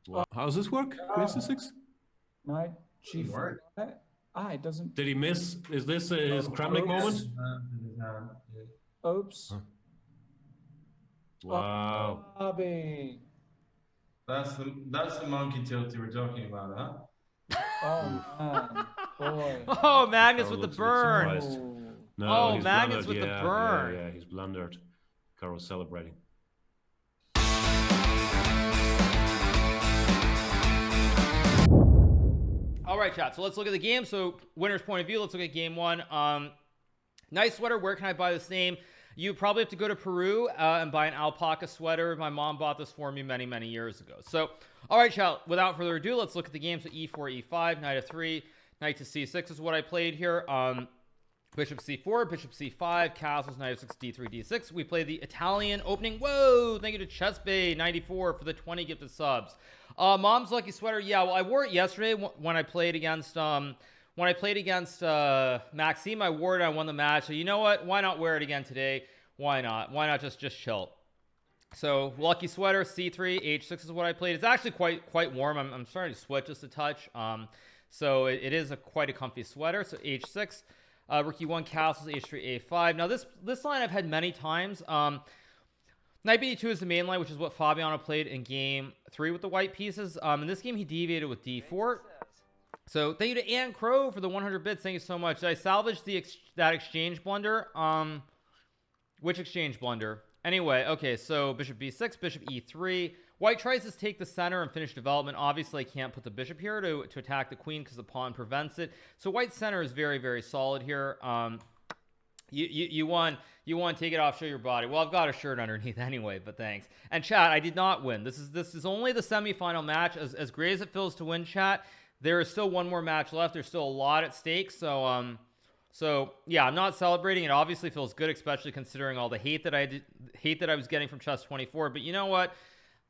Wow. How does this work? Queen c6? Knight Work. g4. It doesn't. Did he miss? Is this his Kramnik moment? Oops. Huh. Wow. Bobby. That's the monkey tilt you were talking about, huh? Oh man, boy. Oh, Magnus Hikaru with the looks a bit burn. surprised. Oh. No, Oh, he's Magnus blundered. with the Yeah, burn. yeah. He's blundered. Hikaru's celebrating. All right, chat. So let's look at the game. So winner's point of view. Let's look at game one. Nice sweater. Where can I buy the same? You probably have to go to Peru and buy an alpaca sweater. My mom bought this for me many, many years ago. So, all right, chat. Without further ado, let's look at the game. So e4, e5, knight f3, knight to c6 is what I played here. Bishop c4, bishop c5, castles, knight f6, d3, d6. We play the Italian opening. Whoa! Thank you to ChessBay94 for the 20 gifted subs. Mom's lucky sweater. Yeah, well, I wore it yesterday when I played against Maxime. I wore it. I won the match. So you know what? Why not wear it again today? Why not? Why not just chill? So lucky sweater, c3, h6 is what I played. It's actually quite warm. I'm starting to sweat just a touch. So it is quite a comfy sweater. So h6. Rook e1, castles, h3, a5. Now this line I've had many times. Knight b2 is the main line, which is what Fabiano played in game 3 with the white pieces. In this game, he deviated with d4. So thank you to Ann Crow for the 100 bits. Thank you so much. Did I salvage that exchange blunder? Which exchange blunder? Anyway, okay, so bishop b6, bishop e3. White tries to take the center and finish development. Obviously, I can't put the bishop here to attack the queen because the pawn prevents it. So white's center is very, very solid here. You won. You won. Take it off. Show your body. Well, I've got a shirt underneath anyway, but thanks. And chat, I did not win. This is only the semifinal match. As great as it feels to win, chat, there is still one more match left. There's still a lot at stake. So yeah, I'm not celebrating. It obviously feels good, especially considering all the hate that I was getting from Chess24. But you know what?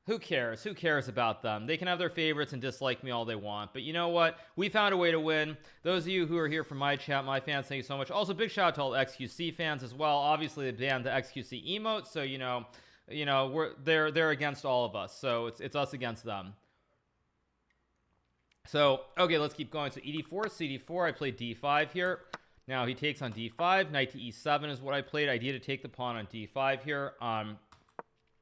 Who cares? Who cares about them? They can have their favorites and dislike me all they want. But you know what? We found a way to win. Those of you who are here for my chat, my fans, thank you so much. Also, big shout out to all the XQC fans as well. Obviously, they banned the XQC emotes, so they're against all of us. So it's us against them. So okay, let's keep going. So ED4, CD4. I played D5 here. Now he takes on D5. Knight to E7 is what I played. Idea to take the pawn on D5 here.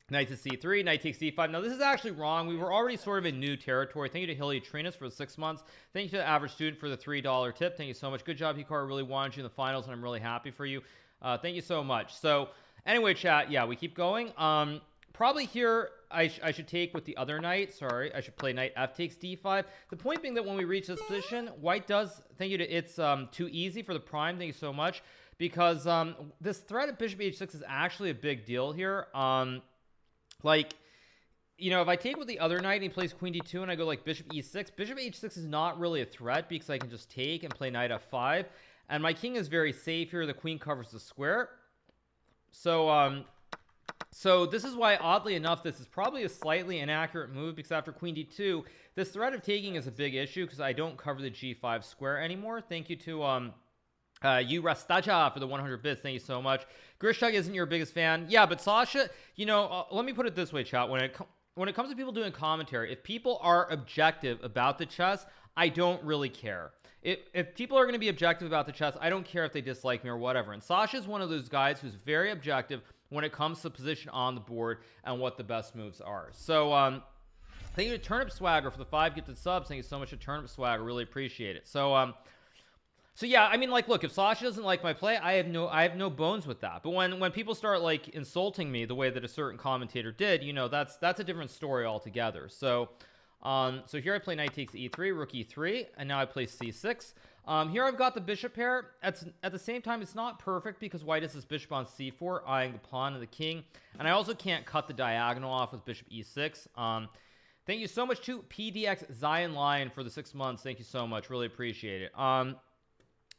Knight to c3, knight takes d5. Now, this is actually wrong. We were already sort of in new territory. Thank you to Hilly Trinas for the 6 months. Thank you to the average student for the $3 tip. Thank you so much. Good job, Hikaru. Really wanted you in the finals, and I'm really happy for you. Thank you so much. So, anyway, chat, yeah, we keep going. Probably here, I should take with the other knight. Sorry, I should play knight f takes d5. The point being that when we reach this position, white does, thank you to it's too easy for the prime. Thank you so much. Because this threat at bishop h6 is actually a big deal here. Like, if I take with the other knight and he plays queen d2 and I go like bishop e6, bishop h6 is not really a threat because I can just take and play knight f5. And my king is very safe here. The queen covers the square. So this is why, oddly enough, this is probably a slightly inaccurate move because after queen d2, this threat of taking is a big issue because I don't cover the g5 square anymore. Thank you to you Rastaja for the 100 bits. Thank you so much. Grishug isn't your biggest fan. Yeah, but Sasha, let me put it this way, chat. When it comes to people doing commentary, if people are objective about the chess, I don't really care. If people are going to be objective about the chess, I don't care if they dislike me or whatever. And Sasha's one of those guys who's very objective when it comes to position on the board and what the best moves are. So, thank you to Turnip Swagger for the 5 gifted subs. Thank you so much to Turnip Swagger. Really appreciate it. So yeah, I mean, like, look, if Sasha doesn't like my play, I have no bones with that. But when people start like insulting me the way that a certain commentator did, that's a different story altogether. So here I play knight takes e3, rook e3, and now I play c6. Here I've got the bishop pair. At the same time, it's not perfect because white has this bishop on c4, eyeing the pawn and the king, and I also can't cut the diagonal off with bishop e6. Thank you so much to PDX Zion Lion for the 6 months. Thank you so much. Really appreciate it.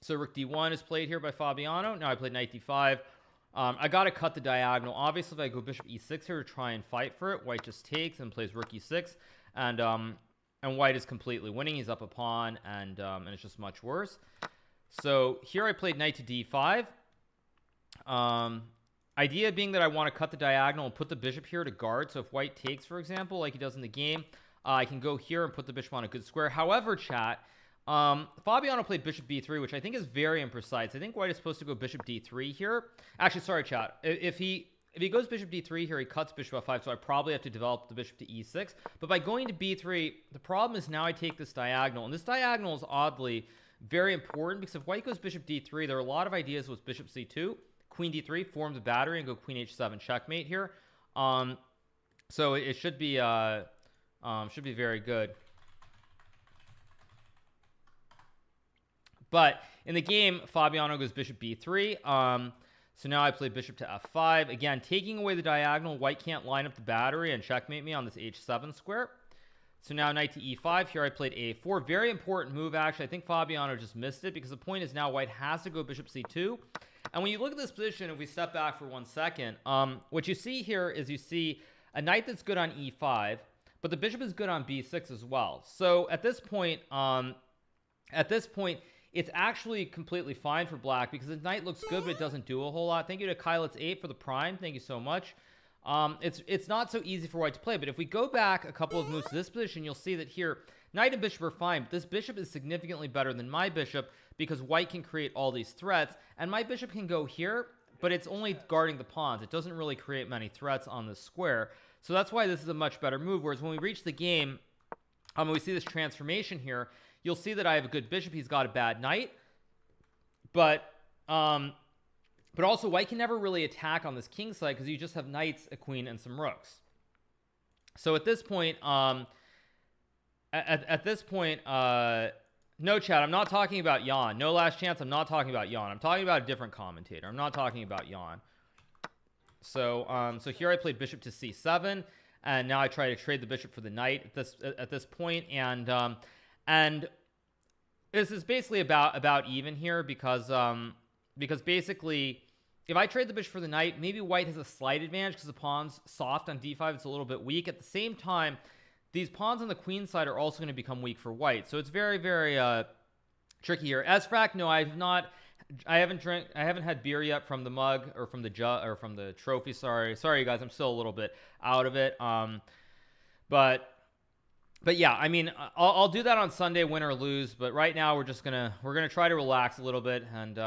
So rook d1 is played here by Fabiano. Now I played knight d5. I got to cut the diagonal. Obviously, if I go bishop e6 here to try and fight for it, white just takes and plays rook e6. And white is completely winning. He's up a pawn, and it's just much worse. So here I played knight to d5. Idea being that I want to cut the diagonal and put the bishop here to guard. So if white takes, for example, like he does in the game, I can go here and put the bishop on a good square. However, chat, Fabiano played bishop b3, which I think is very imprecise. I think white is supposed to go bishop d3 here. Actually, sorry, chat. If he goes bishop d3 here, he cuts bishop f5, so I probably have to develop the bishop to e6. But by going to b3, the problem is now I take this diagonal. And this diagonal is oddly very important because if white goes bishop d3, there are a lot of ideas with bishop c2. Queen d3 forms a battery and go queen h7 checkmate here. So it should be very good. But in the game, Fabiano goes bishop b3. So now I play bishop to f5. Again, taking away the diagonal, white can't line up the battery and checkmate me on this h7 square. So now knight to e5. Here I played a4. Very important move, actually. I think Fabiano just missed it because the point is now white has to go bishop c2. And when you look at this position, if we step back for 1 second, what you see here is you see a knight that's good on e5, but the bishop is good on b6 as well. So at this point, it's actually completely fine for black because the knight looks good, but it doesn't do a whole lot. Thank you to Kylitz8 for the prime. Thank you so much. It's not so easy for white to play, but if we go back a couple of moves to this position, you'll see that here, knight and bishop are fine, but this bishop is significantly better than my bishop because white can create all these threats, and my bishop can go here, but it's only guarding the pawns. It doesn't really create many threats on this square. So that's why this is a much better move, whereas when we reach the game, we see this transformation here, you'll see that I have a good bishop. He's got a bad knight. But also white can never really attack on this king side because you just have knights, a queen, and some rooks. So at this point, no, chat, I'm not talking about Jan. No last chance, I'm not talking about Jan. I'm talking about a different commentator. I'm not talking about Jan. So here I played bishop to c7, and now I try to trade the bishop for the knight at this point, and this is basically about even here because basically if I trade the bishop for the knight, maybe white has a slight advantage because the pawn's soft on d5. It's a little bit weak. At the same time, these pawns on the queen side are also going to become weak for white. So it's very, very tricky here. Esfrac, no, I haven't had beer yet from the mug or from the trophy. Sorry you guys, I'm still a little bit out of it. But yeah, I mean, I'll do that on Sunday, win or lose. But right now, we're gonna try to relax a little bit and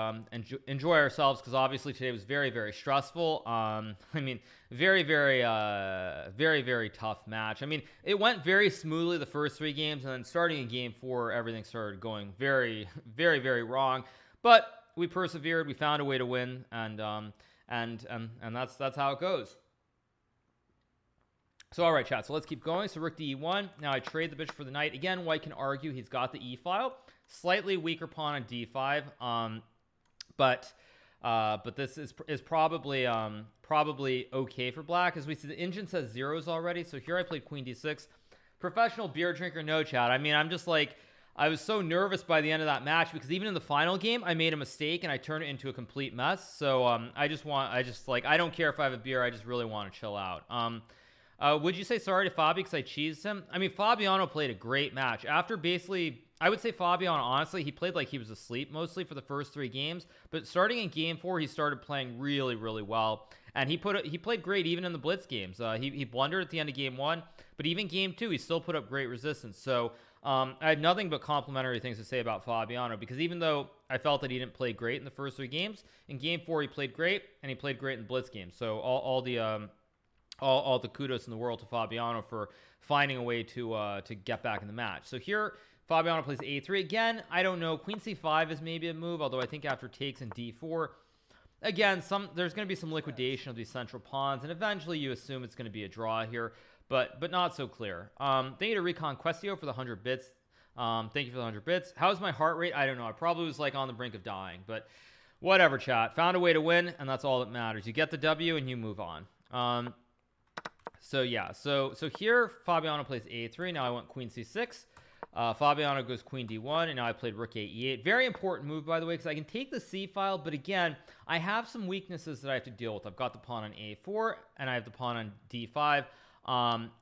enjoy ourselves because obviously today was very, very stressful. I mean, very, very, very, very tough match. I mean, it went very smoothly the first 3 games, and then starting in game 4, everything started going very, very, very wrong. But we persevered. We found a way to win, and that's how it goes. So, all right, chat. So let's keep going. So rook to e1. Now I trade the bishop for the knight. Again, white can argue he's got the e-file. Slightly weaker pawn on d5. But this is probably okay for black. As we see, the engine says zeros already. So here I played queen d6. Professional beer drinker, no, chat. I mean, I'm just like, I was so nervous by the end of that match because even in the final game, I made a mistake and I turned it into a complete mess. So I don't care if I have a beer. I just really want to chill out. Would you say sorry to Fabi because I cheesed him? I mean, Fabiano played a great match. After basically, I would say Fabiano, honestly, he played like he was asleep mostly for the first 3 games. But starting in game 4, he started playing really, really well. And he played great even in the Blitz games. He blundered at the end of game 1. But even game 2, he still put up great resistance. So I had nothing but complimentary things to say about Fabiano. Because even though I felt that he didn't play great in the first 3 games, in game 4 he played great. And he played great in the Blitz games. So all the kudos in the world to Fabiano for finding a way to get back in the match. So here, Fabiano plays a3. Again, I don't know. Queen c5 is maybe a move, although I think after takes in d4, again, there's going to be some liquidation of these central pawns, and eventually you assume it's going to be a draw here, but not so clear. Thank you to Reconquestio for the 100 bits. Thank you for the 100 bits. How's my heart rate? I don't know. I probably was like on the brink of dying, but whatever, chat. Found a way to win, and that's all that matters. You get the W, and you move on. So yeah, so here Fabiano plays a3. Now I want queen c6. Fabiano goes queen d1, and now I played rook e8. Very important move, by the way, because I can take the c file, but again, I have some weaknesses that I have to deal with. I've got the pawn on a4, and I have the pawn on d5,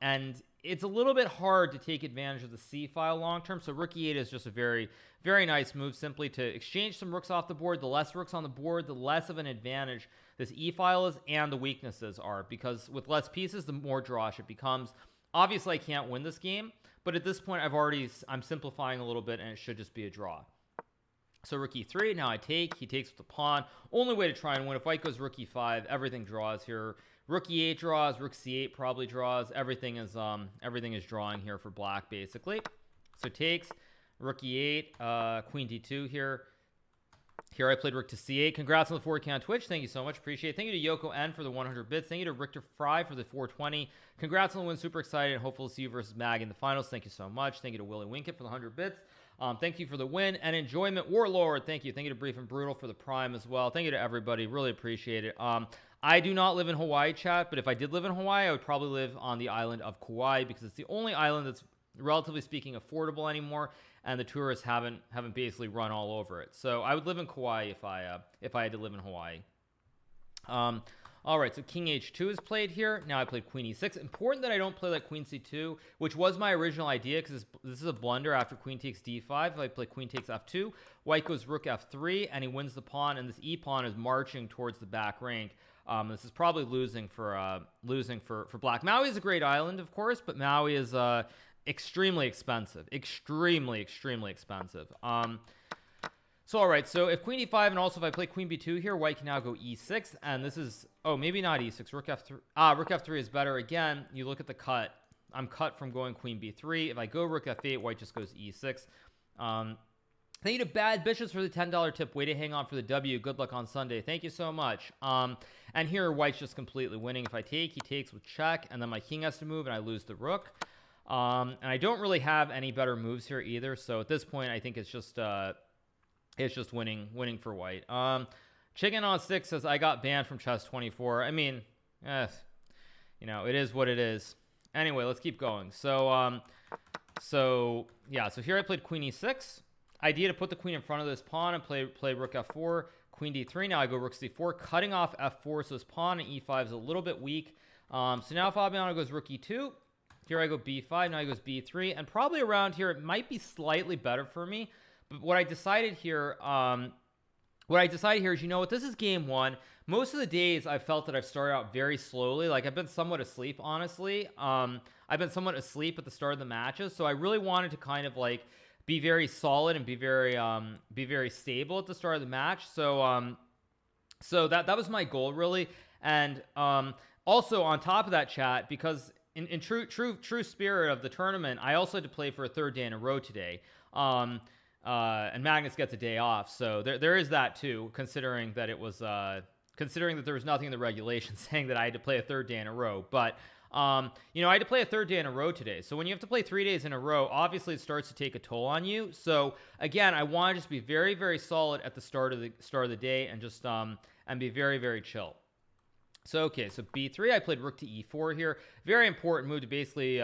and it's a little bit hard to take advantage of the c file long term. So rook e8 is just a very, very nice move, simply to exchange some rooks off the board. The less rooks on the board, the less of an advantage this e-file is, and the weaknesses are, because with less pieces, the more drawish it becomes. Obviously, I can't win this game, but at this point, I'm simplifying a little bit, and it should just be a draw. So rook e3, now I take, he takes with the pawn. Only way to try and win, if white goes rook e5, everything draws here. Rook e8 draws, rook c8 probably draws. Everything is drawing here for black, basically. So takes, rook e8, queen d2 here. Here I played rook to c8. Congrats on the 4K on Twitch. Thank you so much. Appreciate it. Thank you to Yoko N for the 100 bits. Thank you to Richter Fry for the 420. Congrats on the win. Super excited. Hopefully see you versus Mag in the finals. Thank you so much. Thank you to Willie Winkett for the 100 bits. Thank you for the win and enjoyment. Warlord, thank you. Thank you to Brief and Brutal for the prime as well. Thank you to everybody. Really appreciate it. I do not live in Hawaii, chat, but if I did live in Hawaii, I would probably live on the island of Kauai because it's the only island that's relatively speaking affordable anymore, and the tourists haven't basically run all over it. So I would live in Kauai if I had to live in Hawaii. All right, so king h2 is played here. Now I played queen e6. Important that I don't play like queen c2, which was my original idea because this is a blunder after queen takes d5. If I play queen takes f2, white goes rook f3, and he wins the pawn, and this e-pawn is marching towards the back rank. This is probably losing for black. Maui is a great island, of course, but Maui is extremely expensive. Extremely expensive. So, all right, so if queen e5 and also if I play queen b2 here, white can now go e6, and this is, oh, maybe not e6, rook f3. Rook f3 is better. Again, you look at the cut. I'm cut from going queen b3. If I go rook f8, white just goes e6. Thank you to Bad Bishops for the $10 tip. Way to hang on for the W. Good luck on Sunday. Thank you so much. And here, white's just completely winning. If I take, he takes with check, and then my king has to move, and I lose the rook. And I don't really have any better moves here either, so at this point, I think it's just winning for white. Chicken on 6 says, I got banned from chess 24. I mean, you know, it is what it is. Anyway, let's keep going. So here I played queen e6. Idea to put the queen in front of this pawn and play rook f4, queen d3. Now I go rook c4, cutting off f4, so this pawn and e5 is a little bit weak. So now Fabiano goes rook e2. Here I go b5, now he goes b3, and probably around here it might be slightly better for me. But what I decided here is, you know what, this is game one. Most of the days I've felt that I've started out very slowly. Like I've been somewhat asleep, honestly. I've been somewhat asleep at the start of the matches, so I really wanted to kind of like be very solid and be very stable at the start of the match. So that was my goal really. And also on top of that, chat, because in true spirit of the tournament, I also had to play for a third day in a row today. And Magnus gets a day off, so there is that too. Considering that there was nothing in the regulations saying that I had to play a third day in a row, but you know, I had to play a third day in a row today. So when you have to play 3 days in a row, obviously it starts to take a toll on you. So again, I want to just be very, very solid at the start of the day and just and be very, very chill. So okay, so b3, I played rook to e4 here. Very important move to basically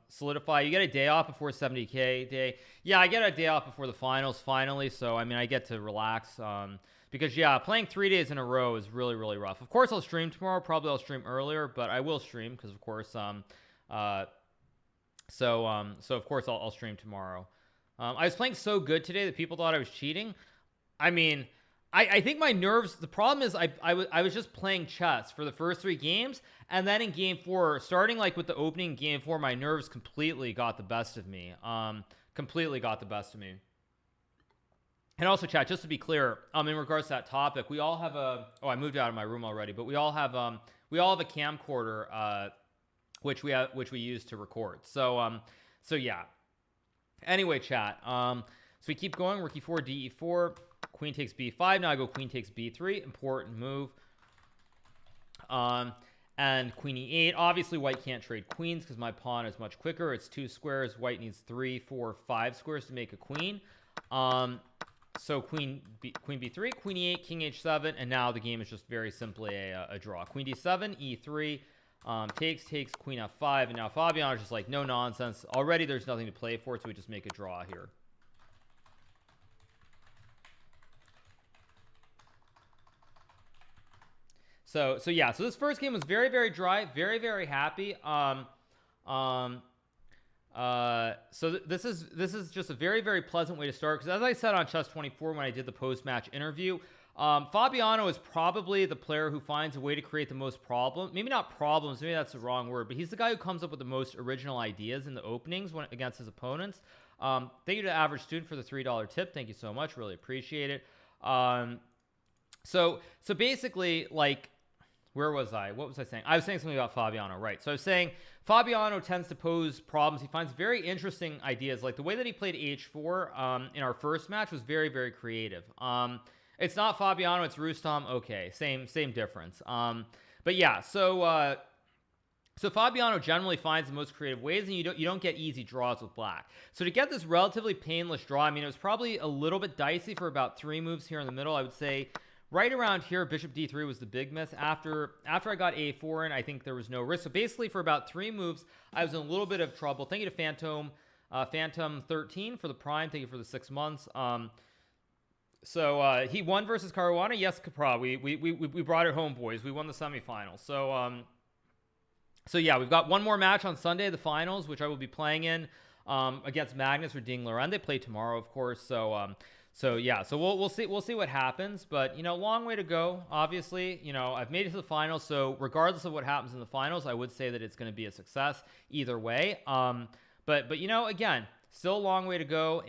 solidify. You get a day off before 70K day. Yeah, I get a day off before the finals finally. So I mean, I get to relax. Because yeah, playing 3 days in a row is really, really rough. Of course, I'll stream tomorrow. Probably I'll stream earlier, but I will stream because of course, so of course I'll stream tomorrow. I was playing so good today that people thought I was cheating. I mean, I think my nerves, the problem is I was just playing chess for the first 3 games, and then in game 4, starting like with the opening game 4, my nerves completely got the best of me. And also, chat, just to be clear, in regards to that topic, we all have I moved out of my room already, but we all have a camcorder, which we use to record. So yeah. Anyway, chat. So we keep going. Rook e4, d4, queen takes b5. Now I go queen takes b3. Important move. And queen e8. Obviously, white can't trade queens because my pawn is much quicker. It's 2 squares. White needs 3, 4, 5 squares to make a queen. So queen b3, queen e8, king h7, and now the game is just very simply a draw. Queen d7, e3, takes, queen f5, and now Fabiano's just like, no nonsense. Already there's nothing to play for, so we just make a draw here. So yeah, so this first game was very, very dry, very, very happy. So this is just a very, very pleasant way to start, because as I said on Chess 24 when I did the post-match interview, Fabiano is probably the player who finds a way to create the most problems. Maybe not problems, maybe that's the wrong word, but he's the guy who comes up with the most original ideas in the openings against his opponents. Thank you to Average Student for the $3 tip. Thank you so much. Really appreciate it. So basically, like, where was I? What was I saying? I was saying something about Fabiano, right? So I was saying Fabiano tends to pose problems. He finds very interesting ideas. Like the way that he played H4 in our first match was very, very creative. It's not Fabiano, it's Rustam. Okay, same difference. But yeah, so Fabiano generally finds the most creative ways, and you don't get easy draws with black. So to get this relatively painless draw, I mean, it was probably a little bit dicey for about 3 moves here in the middle. I would say right around here, bishop d3 was the big miss. After I got a4 in, I think there was no risk. So basically for about 3 moves, I was in a little bit of trouble. Thank you to Phantom 13 for the prime. Thank you for the 6 months. So he won versus Caruana. Yes, Capra. We brought it home, boys. We won the semifinal. So yeah, we've got one more match on Sunday, the finals, which I will be playing in against Magnus or Ding Loren. They play tomorrow, of course. So yeah, so we'll see what happens. But you know, long way to go. Obviously, you know, I've made it to the finals. So regardless of what happens in the finals, I would say that it's going to be a success either way. But you know, again, still a long way to go.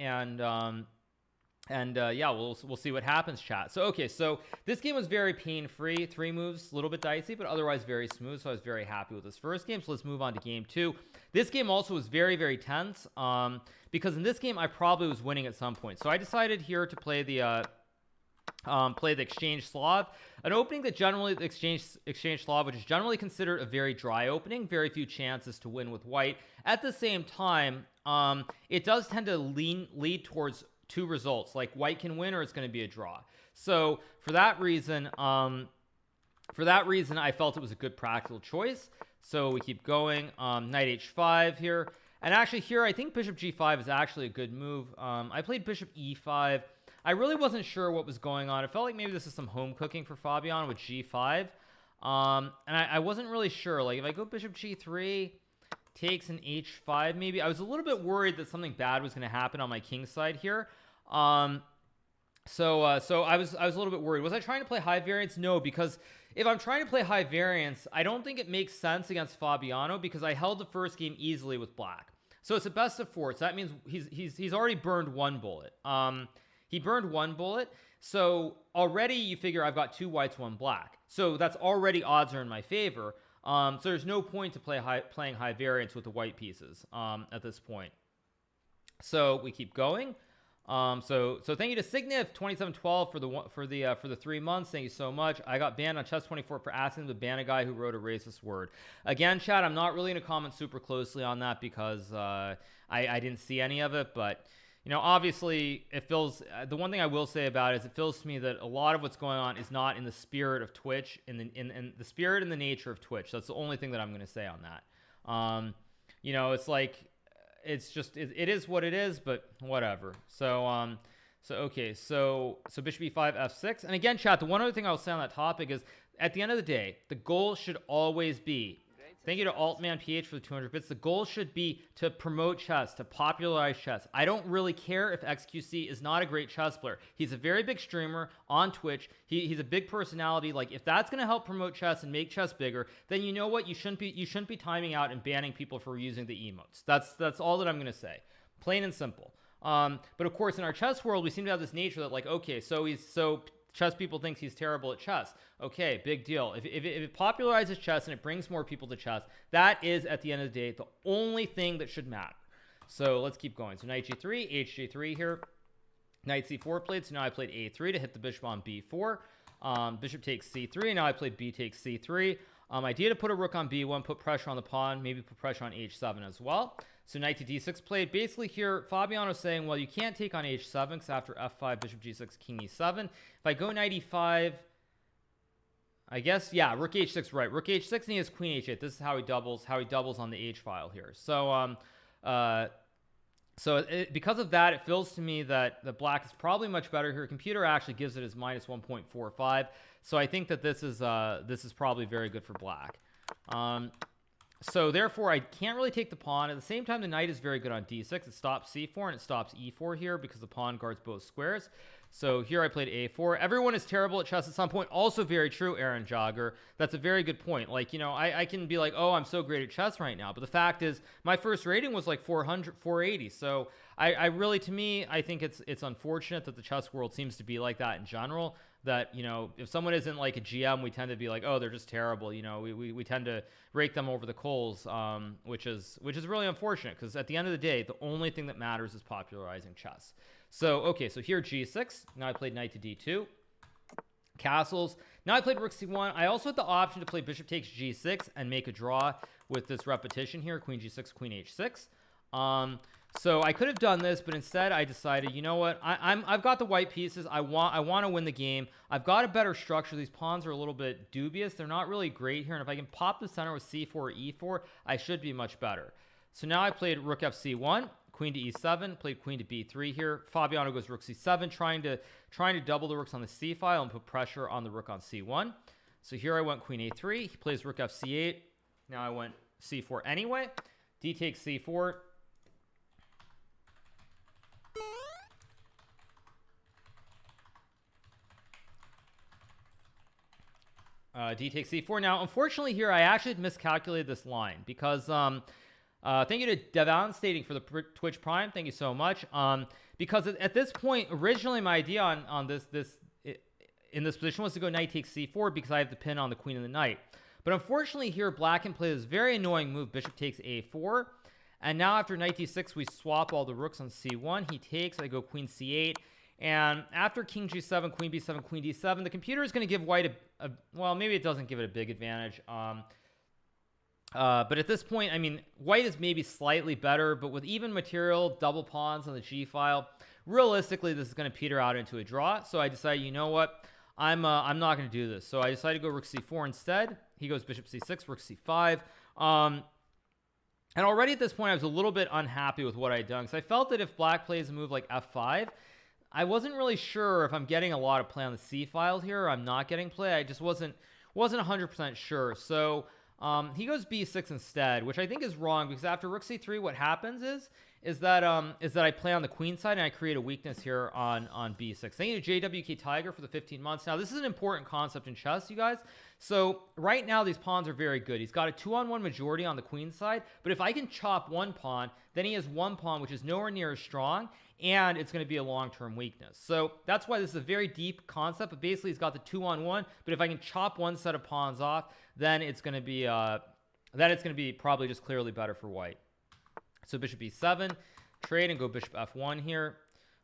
And yeah, we'll see what happens, chat. So okay, so this game was very pain-free. 3 moves, a little bit dicey, but otherwise very smooth. So I was very happy with this first game. So let's move on to game 2. This game also was very, very tense because in this game I probably was winning at some point. So I decided here to play the Exchange Slav, an opening that generally Exchange Slav, which is generally considered a very dry opening, very few chances to win with white. At the same time, it does tend to lead towards 2 results, like white can win or it's going to be a draw. So for that reason I felt it was a good practical choice. So we keep going. Knight h5 here, and actually here I think bishop g5 is actually a good move. I played bishop e5. I really wasn't sure what was going on. It felt like maybe this is some home cooking for Fabiano with g5, and I wasn't really sure. Like if I go bishop g3 takes an h5, maybe I was a little bit worried that something bad was going to happen on my king side here. So I was a little bit worried. Was I trying to play high variance? No, because if I'm trying to play high variance, I don't think it makes sense against Fabiano because I held the first game easily with black. So it's a best of 4. So that means he's already burned 1 bullet. He burned 1 bullet. So already you figure I've got 2 whites, 1 black. So that's already odds are in my favor. So there's no point to playing high variance with the white pieces at this point. So we keep going. So thank you to Signif 2712 for the 3 months. Thank you so much. I got banned on Chess24 for asking them to ban a guy who wrote a racist word. Again, chat, I'm not really going to comment super closely on that because I didn't see any of it, but you know, obviously it feels, the one thing I will say about it is it feels to me that a lot of what's going on is not in the spirit of Twitch, in the spirit and the nature of Twitch. That's the only thing that I'm going to say on that. You know, it's like, it's just, it is what it is, but whatever. So okay, so bishop e5, f6. And again, chat, the one other thing I'll say on that topic is at the end of the day, the goal should always be, thank you to AltmanPH for the 200 bits. The goal should be to promote chess, to popularize chess. I don't really care if XQC is not a great chess player. He's a very big streamer on Twitch. He's a big personality. Like if that's going to help promote chess and make chess bigger, then you know what? You shouldn't be timing out and banning people for using the emotes. That's all that I'm going to say. Plain and simple. But of course, in our chess world, we seem to have this nature that like, okay, so chess people thinks he's terrible at chess. Okay, big deal. If it popularizes chess and it brings more people to chess, that is, at the end of the day, the only thing that should matter. So let's keep going. So knight g3, hg3 here. Knight c4 played, so now I played a3 to hit the bishop on b4. Bishop takes c3, and now I played b takes c3. Idea to put a rook on b1, put pressure on the pawn, maybe put pressure on h7 as well. So knight to d6 played. Basically here, Fabiano's saying, well, you can't take on h7 because after f5, bishop g6, king e7. If I go knight e5, I guess, yeah, rook h6, right. Rook h6, and he has queen h8. This is how he doubles on the h file here. So, because of that, it feels to me that the black is probably much better here. Computer actually gives it as minus 1.45. So I think that this is probably very good for black. So therefore, I can't really take the pawn. At the same time, the knight is very good on d6. It stops c4 and it stops e4 here because the pawn guards both squares. So here I played a4. Everyone is terrible at chess at some point. Also very true, Aaron Jogger. That's a very good point. Like, you know, I can be like, oh, I'm so great at chess right now. But the fact is, my first rating was like 400, 480. So I really, to me, I think it's unfortunate that the chess world seems to be like that in general. That, you know, if someone isn't like a GM, we tend to be like, oh, they're just terrible. You know, we tend to rake them over the coals, which is really unfortunate because at the end of the day, the only thing that matters is popularizing chess. So, okay, so here g6. Now I played knight to d2. Castles. Now I played rook c1. I also had the option to play bishop takes g6 and make a draw with this repetition here, queen g6, queen h6. So I could have done this, but instead I decided, you know what? I've got the white pieces. I want to win the game. I've got a better structure. These pawns are a little bit dubious. They're not really great here. And if I can pop the center with c4 or e4, I should be much better. So now I played rook fc1, queen to e7, played queen to b3 here. Fabiano goes rook c7, trying to double the rooks on the c file and put pressure on the rook on c1. So here I went queen a3. He plays rook fc8. Now I went c4 anyway. D takes c4. D takes c4. Now, unfortunately here, I actually miscalculated this line because, thank you to Devastating for the Twitch Prime. Thank you so much. Because at this point, originally my idea on in this position was to go knight takes c4 because I have the pin on the queen and the knight. But unfortunately here, black can play this very annoying move, bishop takes a4. And now after knight d6, we swap all the rooks on c1. He takes, I go queen c8. And after king g7, queen b7, queen d7, the computer is going to give white well, maybe it doesn't give it a big advantage. But at this point, I mean, white is maybe slightly better, but with even material, double pawns on the g file, realistically, this is going to peter out into a draw. So I decided, you know what? I'm not going to do this. So I decided to go rook c4 instead. He goes bishop c6, rook c5. And already at this point, I was a little bit unhappy with what I had done because I felt that if black plays a move like f5, I wasn't really sure if I'm getting a lot of play on the c file here or I'm not getting play. I just wasn't 100% sure. So he goes b6 instead, which I think is wrong because after rook c3, what happens is that I play on the queen side and I create a weakness here on b6. Thank you to JWK Tiger for the 15 months. Now, this is an important concept in chess, you guys. So right now, these pawns are very good. He's got a 2-on-1 majority on the queen side, but if I can chop one pawn, then he has one pawn, which is nowhere near as strong, and it's going to be a long-term weakness. So that's why this is a very deep concept, but basically he's got the 2-on-1, but if I can chop one set of pawns off, then it's going to be probably just clearly better for white. So bishop e7, trade and go bishop f1 here.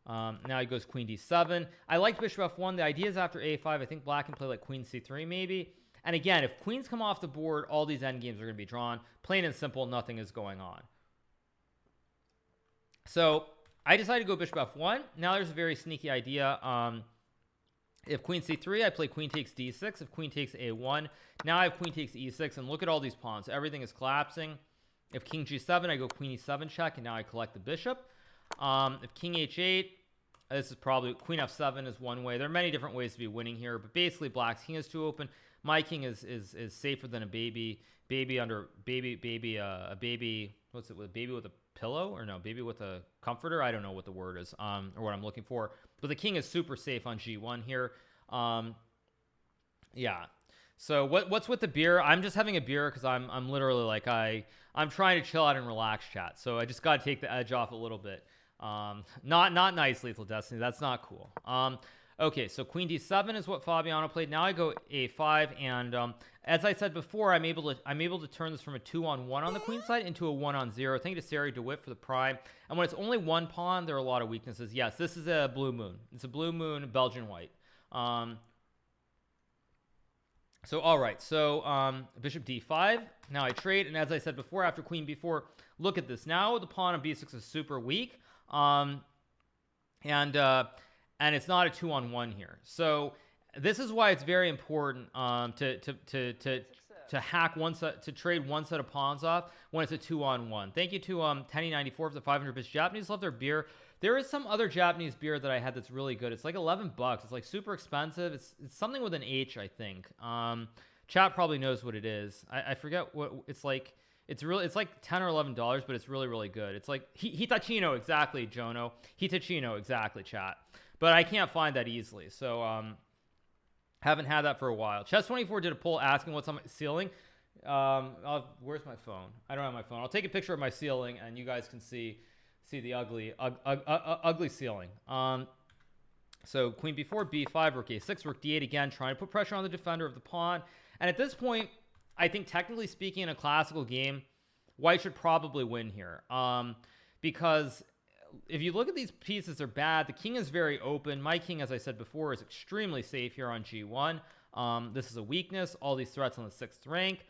Now he goes queen d7. I like bishop f1. The idea is after a5, I think black can play like queen c3 maybe. And again, if queens come off the board, all these endgames are going to be drawn. Plain and simple, nothing is going on. So I decided to go bishop f1. Now there's a very sneaky idea. If queen c3, I play queen takes d6. If queen takes a1, now I have queen takes e6. And look at all these pawns. Everything is collapsing. If king g7, I go queen e7 check, and now I collect the bishop. If king h8, this is probably queen f7 is one way. There are many different ways to be winning here, but basically black's king is too open. My king is safer than a baby what's it with baby with a pillow or no baby with a comforter. I don't know what the word is or what I'm looking for, but the king is super safe on g1 here. Yeah. So what's with the beer? I'm just having a beer because I'm literally like I'm trying to chill out and relax, chat. So I just got to take the edge off a little bit. Not nice, Lethal Destiny. That's not cool. Okay, so queen d7 is what Fabiano played. Now I go a5, and as I said before, I'm able to turn this from a 2-on-1 on the queen side into a 1-on-0. Thank you to Sari DeWitt for the prime. And when it's only one pawn, there are a lot of weaknesses. Yes, this is a blue moon. It's a blue moon, Belgian white. So all right, so bishop d5. Now I trade, and as I said before, after queen b4, look at this. Now the pawn on b6 is super weak, and it's not a 2-on-1 here. So this is why it's very important to hack one set, to trade one set of pawns off when it's a 2-on-1. Thank you to Tenny94 for the 500 bits. Japanese love their beer. There is some other Japanese beer that I had that's really good. It's like $11. It's like super expensive. It's something with an H, I think. Chat probably knows what it is. I forget what it's like. It's like $10 or $11, but it's really, really good. It's like Hitachino, exactly, Jono. Hitachino, exactly, chat. But I can't find that easily. So haven't had that for a while. Chess24 did a poll asking what's on my ceiling. Where's my phone? I don't have my phone. I'll take a picture of my ceiling and you guys can see the ugly ceiling. So queen b4, b5, rook a6, rook d8 again, trying to put pressure on the defender of the pawn. And at this point, I think technically speaking in a classical game, white should probably win here. Because if you look at these pieces, they're bad. The king is very open. My king, as I said before, is extremely safe here on g1. This is a weakness. All these threats on the 6th rank.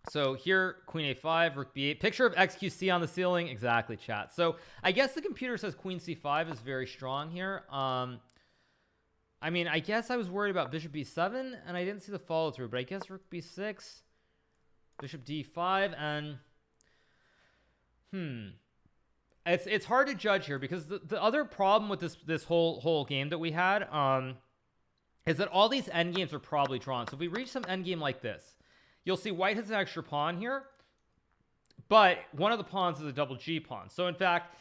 So here, queen a5, rook b8. Picture of XQC on the ceiling. Exactly, chat. So I guess the computer says queen c5 is very strong here. I mean, I guess I was worried about bishop b7, and I didn't see the follow-through. But I guess rook b6, bishop d5, and... It's hard to judge here because the other problem with this whole game that we had is that all these endgames are probably drawn. So if we reach some endgame like this, you'll see white has an extra pawn here, but one of the pawns is a double G pawn. So in fact,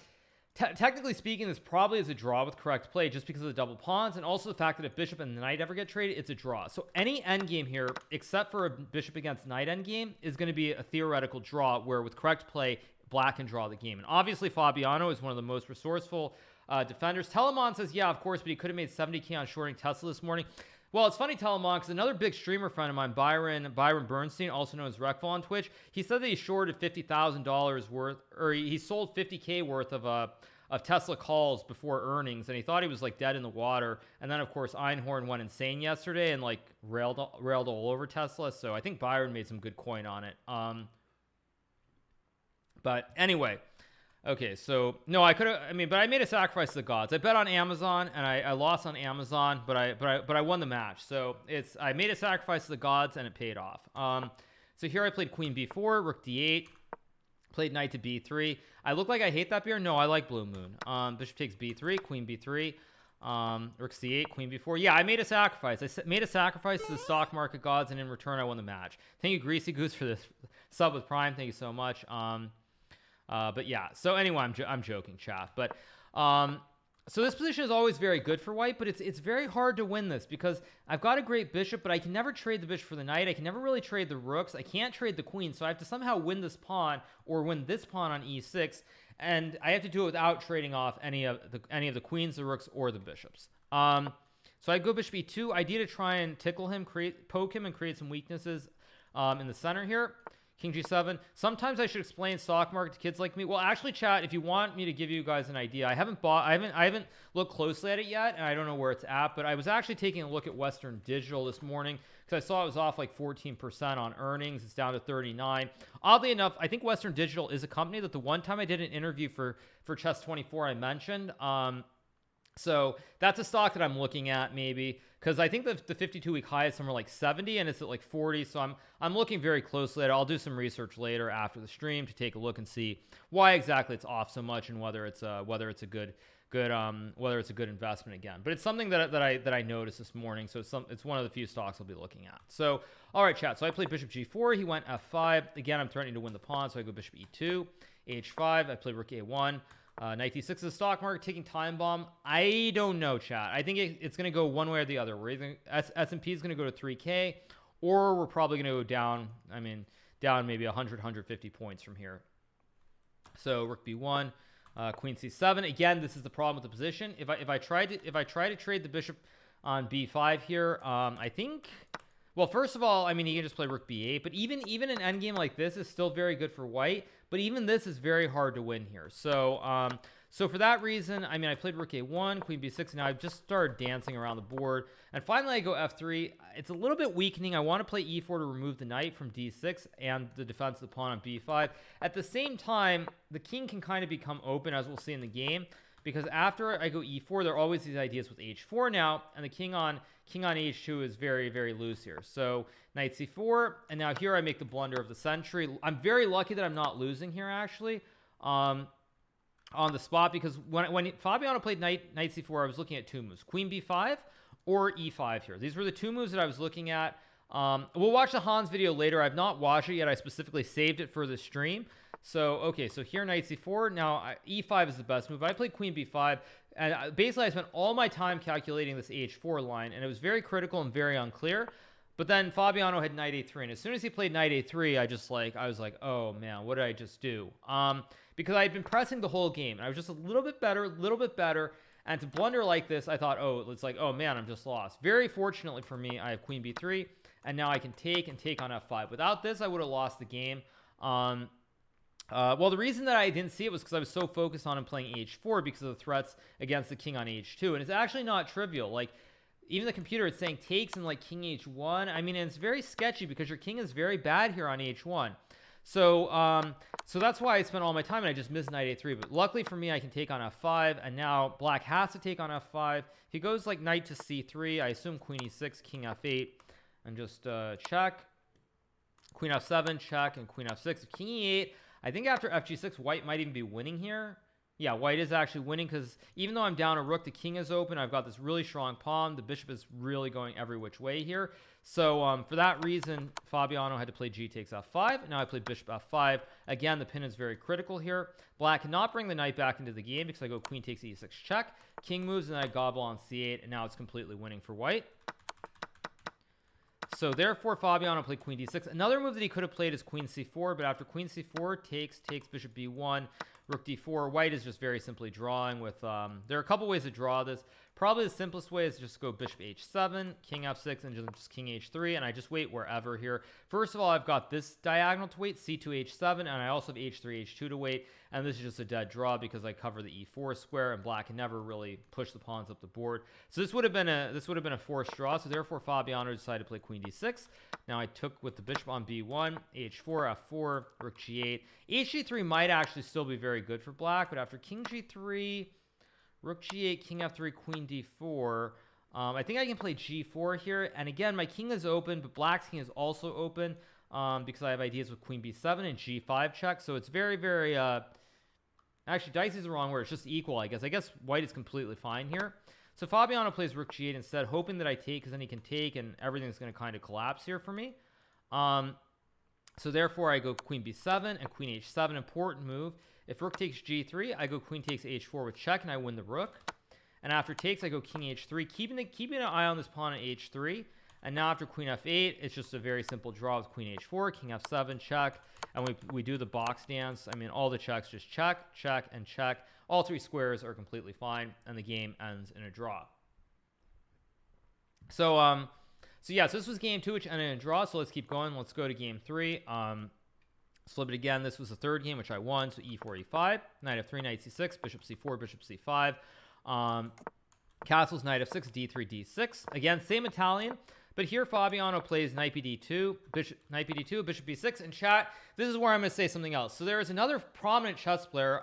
technically speaking, this probably is a draw with correct play just because of the double pawns, and also the fact that if bishop and the knight ever get traded, it's a draw. So any endgame here, except for a bishop against knight endgame, is going to be a theoretical draw where with correct play, black can draw the game. And obviously Fabiano is one of the most resourceful defenders. Telemon says, yeah, of course, but he could have made 70K on shorting Tesla this morning. Well, it's funny, Telemon, because another big streamer friend of mine, Byron Bernstein, also known as Rekval on Twitch, he said that he shorted $50,000 worth, or he sold 50K worth of Tesla calls before earnings, and he thought he was like dead in the water. And then of course Einhorn went insane yesterday and like railed all over Tesla. So I think Byron made some good coin on it. But anyway, okay, so no, I could have. I mean, but I made a sacrifice to the gods. I bet on Amazon, and I lost on Amazon, but I won the match. So I made a sacrifice to the gods, and it paid off. So here I played queen b4, rook d8, played knight to b3. I look like I hate that beer. No, I like Blue Moon. Bishop takes b3, queen b3, rook c8, queen b4. Yeah, I made a sacrifice. I made a sacrifice to the stock market gods, and in return, I won the match. Thank you, Greasy Goose, for this sub with Prime. Thank you so much. But yeah, so anyway, I'm joking, chat. But so this position is always very good for white, but it's very hard to win this because I've got a great bishop, but I can never trade the bishop for the knight. I can never really trade the rooks. I can't trade the queen, so I have to somehow win this pawn or win this pawn on e6, and I have to do it without trading off any of the queens, the rooks, or the bishops. So I go bishop e2. Idea to try and tickle him, poke him, and create some weaknesses in the center here. King g7. Sometimes I should explain stock market to kids like me. Well, actually, chat, if you want me to give you guys an idea, I haven't looked closely at it yet, and I don't know where it's at, but I was actually taking a look at Western Digital this morning because I saw it was off like 14% on earnings. It's down to 39. Oddly enough, I think Western Digital is a company that the one time I did an interview for Chess24 I mentioned. So that's a stock that I'm looking at maybe because I think the 52-week high is somewhere like 70 and it's at like 40. So I'm looking very closely at it. I'll do some research later after the stream to take a look and see why exactly it's off so much and whether it's a good investment again. But it's something that I noticed this morning. So it's one of the few stocks I'll be looking at. So all right, chat. So I played bishop g4. He went f5. Again, I'm threatening to win the pawn, so I go bishop e2, h5. I play rook a1. Knight d6 is the stock market taking time bomb. I don't know, chat. I think it's going to go one way or the other. We're either S&P is going to go to 3K, or we're probably going to go down. I mean, down maybe 100, 150 points from here. So rook b1, queen c7. Again, this is the problem with the position. If I try to trade the bishop on b5 here, I think. Well, first of all, I mean, you can just play rook b8, but even an endgame like this is still very good for white. But even this is very hard to win here. So so for that reason, I mean, I played rook a1, queen b6, and now I've just started dancing around the board. And finally, I go f3. It's a little bit weakening. I want to play e4 to remove the knight from d6 and the defense of the pawn on b5. At the same time, the king can kind of become open, as we'll see in the game, because after I go e4, there are always these ideas with h4 now, and the king on h2 is very, very loose here. So knight c4, and now here I make the blunder of the century. I'm very lucky that I'm not losing here, actually, on the spot, because when Fabiano played knight c4, I was looking at two moves, queen b5 or e5 here. These were the two moves that I was looking at. We'll watch the Hans video later. I've not watched it yet. I specifically saved it for the stream. So, okay, so here knight c4. Now, e5 is the best move. I played queen b5. And basically, I spent all my time calculating this h4 line. And it was very critical and very unclear. But then Fabiano had knight a3. And as soon as he played knight a3, I was like, oh, man, what did I just do? Because I had been pressing the whole game. And I was just a little bit better. And to blunder like this, I thought, oh, it's like, oh, man, I'm just lost. Very fortunately for me, I have queen b3. And now I can take on f5. Without this, I would have lost the game. Well, the reason that I didn't see it was because I was so focused on him playing h4 because of the threats against the king on h2. And it's actually not trivial. Like, even the computer, it's saying takes in like king h1. I mean, and it's very sketchy because your king is very bad here on h1. So, so that's why I spent all my time and I just missed knight a3. But luckily for me, I can take on f5. And now black has to take on f5. If he goes like knight to c3, I assume queen e6, king f8. And just check. Queen f7, check, and queen f6. King e8. I think after fg6, white might even be winning here. Yeah, white is actually winning because even though I'm down a rook, the king is open. I've got this really strong pawn. The bishop is really going every which way here. So for that reason, Fabiano had to play g takes f5. Now I played bishop f5. Again, the pin is very critical here. Black cannot bring the knight back into the game because I go queen takes e6 check. King moves, and then I gobble on c8, and now it's completely winning for white. So therefore, Fabiano played queen d6. Another move that he could have played is queen c4, but after queen c4 takes bishop b1, rook d4. White is just very simply drawing with, there are a couple ways to draw this. Probably the simplest way is to just go bishop h7, king f6, and just king h3, and I just wait wherever here. First of all, I've got this diagonal to wait, c2, h7, and I also have h3, h2 to wait, and this is just a dead draw because I cover the e4 square, and black can never really push the pawns up the board. So this would have been a forced draw, so therefore Fabiano decided to play queen d6. Now I took with the bishop on b1, h4, f4, rook g8. Hg3 might actually still be very good for black, but after king g3, rook g8, king f3, queen d4. I think I can play g4 here. And again, my king is open, but black's king is also open because I have ideas with queen b7 and g5 check. So it's very, very... actually, dicey is the wrong word. It's just equal, I guess. I guess white is completely fine here. So Fabiano plays rook g8 instead, hoping that I take because then he can take and everything's going to kind of collapse here for me. So therefore, I go queen b7 and queen h7. Important move. If rook takes g3, I go queen takes h4 with check, and I win the rook. And after takes, I go king h3, keeping an eye on this pawn at h3. And now after queen f8, it's just a very simple draw with queen h4, king f7, check. And we do the box dance. I mean, all the checks just check, check, and check. All three squares are completely fine, and the game ends in a draw. So, so yeah, so this was game 2, which ended in a draw. So let's keep going. Let's go to game 3. Flip it again. This was the third game, which I won. So e4, e5, knight f3, knight c6, bishop c4, bishop c5. Castles, knight f6, d3, d6. Again, same Italian. But here Fabiano plays knight bd2, knight bd2, bishop b6. And chat, this is where I'm going to say something else. So there is another prominent chess player,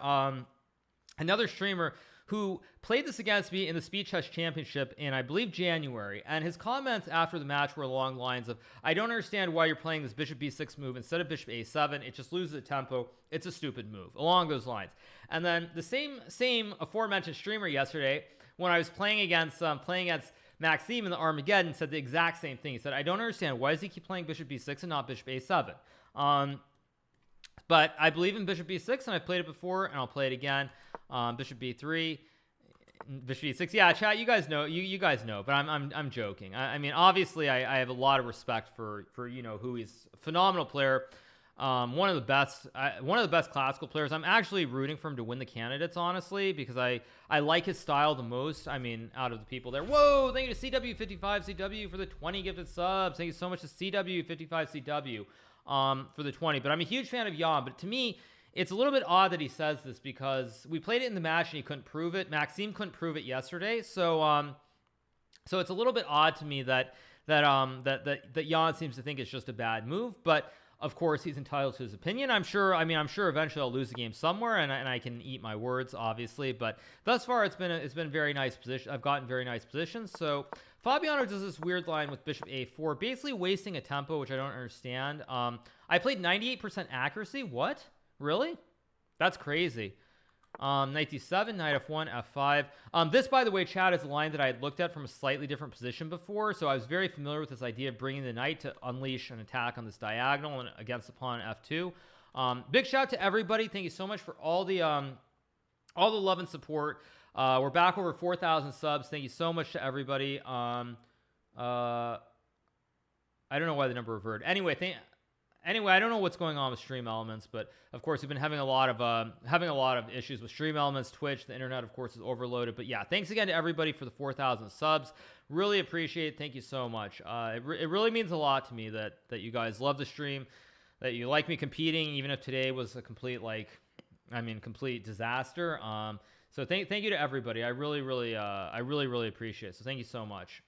another streamer, who played this against me in the Speed Chess Championship in, I believe, January. And his comments after the match were along the lines of, I don't understand why you're playing this bishop b6 move instead of bishop a7. It just loses the tempo. It's a stupid move. Along those lines. And then the same aforementioned streamer yesterday, when I was playing against Maxime in the Armageddon, said the exact same thing. He said, I don't understand. Why does he keep playing bishop b6 and not bishop a7? But I believe in bishop b6, and I've played it before, and I'll play it again. Bishop b3, bishop e6. Yeah, chat, you guys know, you guys know, but I'm joking. I mean, obviously, I have a lot of respect for who he's a phenomenal player. One of the best classical players. I'm actually rooting for him to win the candidates, honestly, because I like his style the most. I mean, out of the people there. Whoa, thank you to CW55CW for the 20 gifted subs. Thank you so much to CW55CW for the 20. But I'm a huge fan of Jan, but to me, it's a little bit odd that he says this because we played it in the match and he couldn't prove it. Maxime couldn't prove it yesterday. So so it's a little bit odd to me that Jan seems to think it's just a bad move, but of course he's entitled to his opinion. I'm sure eventually I'll lose the game somewhere and I can eat my words, obviously, but thus far it's been very nice position. I've gotten very nice positions. So Fabiano does this weird line with bishop a4, basically wasting a tempo, which I don't understand. I played 98% accuracy. What? Really? That's crazy. Knight d7, knight f1, f5. This, by the way, chat, is a line that I had looked at from a slightly different position before, so I was very familiar with this idea of bringing the knight to unleash an attack on this diagonal and against the pawn f2. Big shout out to everybody. Thank you so much for all the love and support. We're back over 4,000 subs. Thank you so much to everybody. I don't know why the number reverted. Anyway, I don't know what's going on with Stream Elements, but of course we've been having a lot of issues with Stream Elements, Twitch, the internet, of course, is overloaded. But yeah, thanks again to everybody for the 4,000 subs. Really appreciate it. Thank you so much. It really means a lot to me that you guys love the stream, that you like me competing, even if today was a complete complete disaster. So thank you to everybody. I really appreciate it. So thank you so much.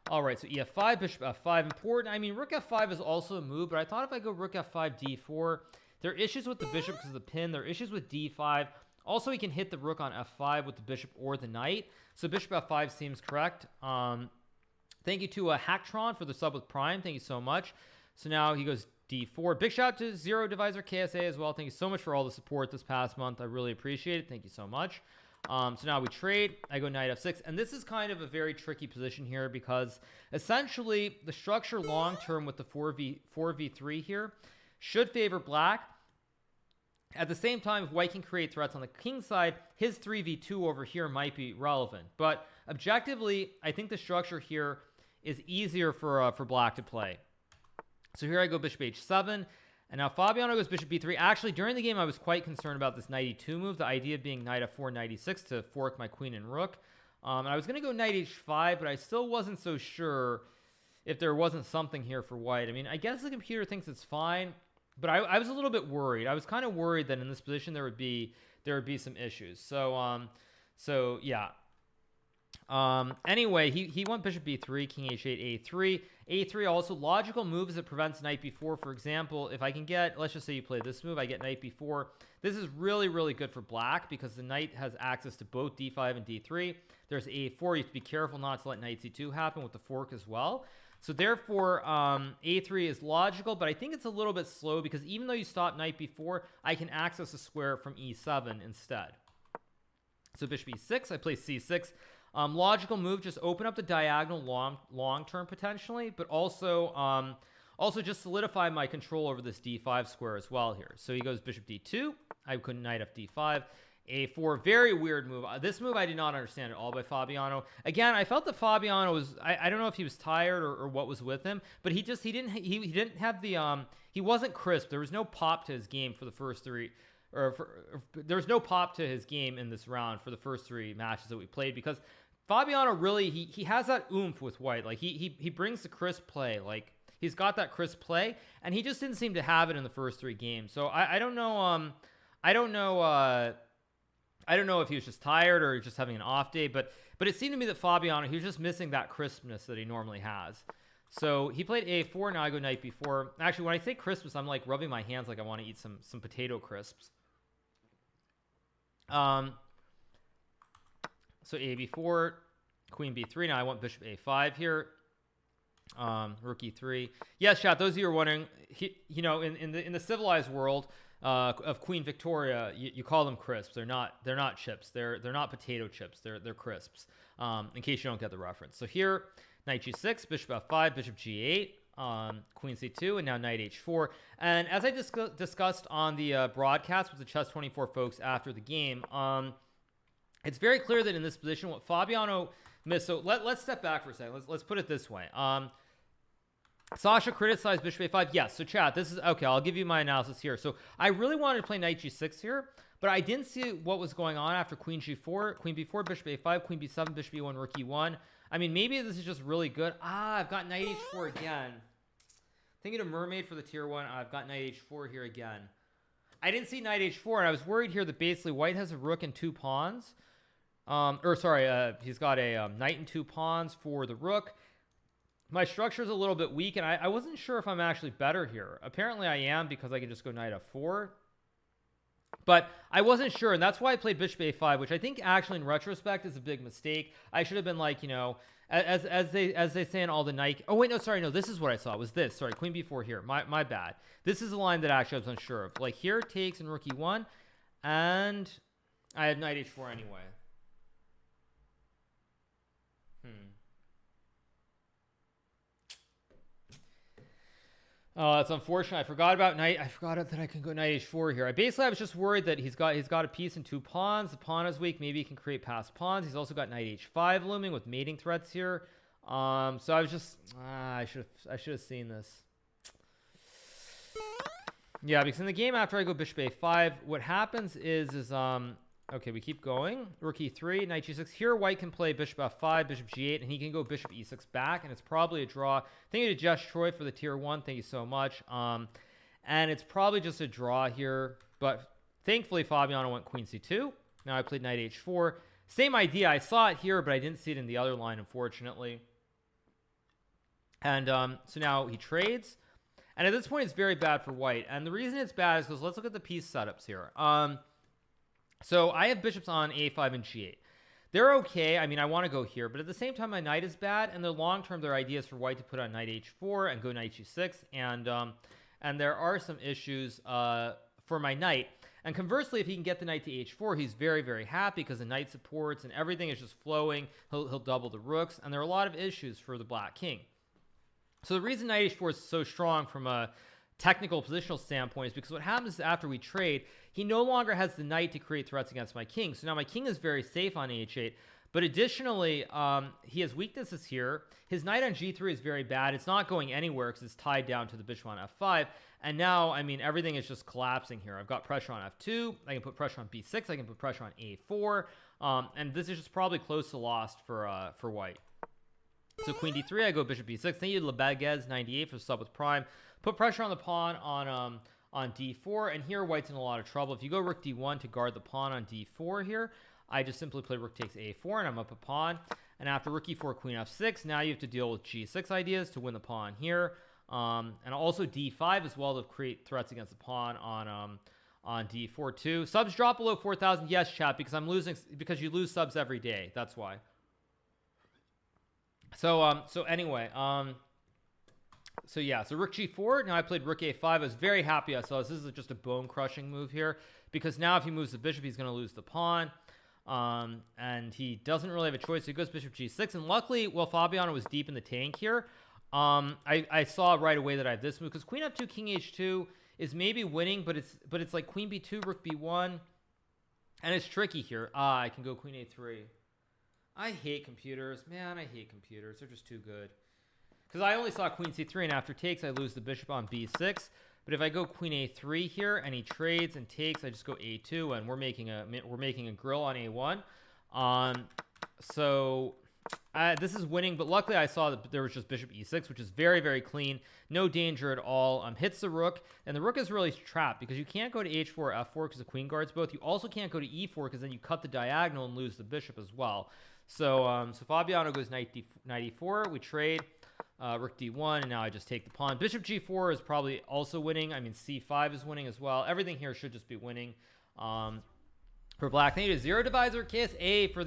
All right, so e5, bishop f5, important. I mean, rook f5 is also a move, but I thought if I go rook f5, d4, there are issues with the bishop because of the pin. There are issues with d5. Also, he can hit the rook on f5 with the bishop or the knight. So bishop f5 seems correct. Thank you to Hacktron for the sub with Prime. Thank you so much. So now he goes d4. Big shout out to Zero Divisor KSA as well. Thank you so much for all the support this past month. I really appreciate it. Thank you so much. So now we trade. I go knight f6, and this is kind of a very tricky position here because essentially the structure long term with the 4v3 here should favor black. At the same time, if white can create threats on the king side, his 3v2 over here might be relevant. But objectively, I think the structure here is easier for black to play. So here I go bishop h7. And now Fabiano goes bishop b3. Actually, during the game, I was quite concerned about this knight e2 move, the idea being knight f4, knight e6 to fork my queen and rook. And I was going to go knight h5, but I still wasn't so sure if there wasn't something here for white. I mean, I guess the computer thinks it's fine, but I was a little bit worried. I was kind of worried that in this position there would be some issues. So yeah. Anyway, he went bishop b3, king h8, a3. A3 also logical moves that prevents knight b4. For example, if I can get, let's just say you play this move, I get knight b4. This is really, really good for black because the knight has access to both d5 and d3. There's a4. You have to be careful not to let knight c2 happen with the fork as well. So therefore, a3 is logical, but I think it's a little bit slow because even though you stop knight b4, I can access a square from e7 instead. So bishop e6, I play c6. Logical move, just open up the diagonal long term potentially, but also just solidify my control over this d5 square as well here. So he goes bishop d2. I couldn't knight f d5. a4, very weird move. This move I did not understand at all by Fabiano. Again, I felt that Fabiano was, I don't know if he was tired or what was with him, but he didn't have the he wasn't crisp. There was no pop to his game for the first three. There was no pop to his game in this round for the first three matches that we played because Fabiano really he has that oomph with white. Like he brings the crisp play. Like he's got that crisp play, and he just didn't seem to have it in the first three games. So I don't know. I don't know if he was just tired or just having an off day. But it seemed to me that Fabiano, he was just missing that crispness that he normally has. So he played a4. Now I go knight b4. Actually, when I say crispness, I'm like rubbing my hands like I want to eat some potato crisps. So a b4, queen b3. Now I want bishop a5 here. Rook e3. Yes, chat. Those of you who are wondering, in the civilized world of Queen Victoria, you call them crisps. They're not chips. They're not potato chips. They're crisps. In case you don't get the reference. So here, knight g6, bishop f5, bishop g8. Queen c2, and now knight h4. And as I discussed on the broadcast with the Chess24 folks after the game, it's very clear that in this position, what Fabiano missed. So let's step back for a second. Let's put it this way. Sasha criticized bishop a5. Yes. So chat, this is okay. I'll give you my analysis here. So I really wanted to play knight g6 here, but I didn't see what was going on after queen g4, queen b4, bishop a5, queen b7, bishop e1, rook e1. I mean, maybe this is just really good. I've got knight h4 again. Thinking of Mermaid for the tier 1. I've got knight h4 here again. I didn't see knight h4, and I was worried here that basically white has a rook and two pawns. He's got a knight and two pawns for the rook. My structure is a little bit weak, and I wasn't sure if I'm actually better here. Apparently I am because I can just go knight f4. But I wasn't sure, and that's why I played bishop a5, which I think actually in retrospect is a big mistake. I should have been like, as they say in all the Nike. Oh wait, no, this is what I saw. It was this. Sorry, queen b4 here. My bad. This is a line that actually I was unsure of. Like here takes and rook e1, and I had knight h4 anyway. Oh, that's unfortunate. I forgot about knight. I forgot that I can go knight h4 here. I was just worried that he's got a piece and 2 pawns. The pawn is weak. Maybe he can create passed pawns. He's also got knight h5 looming with mating threats here. So I was just I should have seen this. Yeah, because in the game after I go bishop a5, what happens is okay, we keep going. Rook e3, knight g6. Here, white can play bishop f5, bishop g8, and he can go bishop e6 back, and it's probably a draw. Thank you to Josh Troy for the tier 1. Thank you so much. And it's probably just a draw here, but thankfully Fabiano went queen c2. Now I played knight h4. Same idea. I saw it here, but I didn't see it in the other line, unfortunately. And so now he trades. And at this point, it's very bad for white. And the reason it's bad is because let's look at the piece setups here. So I have bishops on a5 and g8. They're okay. I mean, I want to go here. But at the same time, my knight is bad. And the long term, there are ideas for white to put on knight h4 and go knight g6. And there are some issues for my knight. And conversely, if he can get the knight to h4, he's very, very happy because the knight supports and everything is just flowing. He'll double the rooks. And there are a lot of issues for the black king. So the reason knight h4 is so strong from a technical positional standpoint is because what happens is after we trade, he no longer has the knight to create threats against my king. So now my king is very safe on h8. But additionally, he has weaknesses here. His knight on g3 is very bad. It's not going anywhere because it's tied down to the bishop on f5. And now, I mean, everything is just collapsing here. I've got pressure on f2. I can put pressure on b6. I can put pressure on a4. And this is just probably close to lost for white. So queen d3, I go bishop b6. Thank you to Lebeguez 98 for the sub with prime. Put pressure on the pawn on d4, and here white's in a lot of trouble. If you go rook d1 to guard the pawn on d4 here, I just simply play rook takes a4, and I'm up a pawn. And after rook e4, queen f6, now you have to deal with g6 ideas to win the pawn here. And also d5 as well to create threats against the pawn on d4 too. Subs drop below 4,000. Yes, chat, because I'm losing, because you lose subs every day. That's why. So anyway, so yeah, so rook g4. Now I played rook a5. I was very happy I saw this. This is just a bone crushing move here because now if he moves the bishop, he's going to lose the pawn. And he doesn't really have a choice. So he goes bishop g6. And luckily, well, Fabiano was deep in the tank here. I saw right away that I have this move because queen f2, king h2 is maybe winning, but it's like queen b2, rook b1, and it's tricky here. I can go queen a3. I hate computers. Man, I hate computers. They're just too good. Because I only saw queen c3, and after takes, I lose the bishop on b6. But if I go queen a3 here, and he trades and takes, I just go a2, and we're making a grill on a1. So this is winning, but luckily I saw that there was just bishop e6, which is very, very clean. No danger at all. Hits the rook, and the rook is really trapped because you can't go to h4 or f4 because the queen guards both. You also can't go to e4 because then you cut the diagonal and lose the bishop as well. So Fabiano goes knight e4. We trade rook d1, and now I just take the pawn. Bishop g4 is probably also winning. I mean, c5 is winning as well. Everything here should just be winning for black. Thank you to Zero Divisor KSA for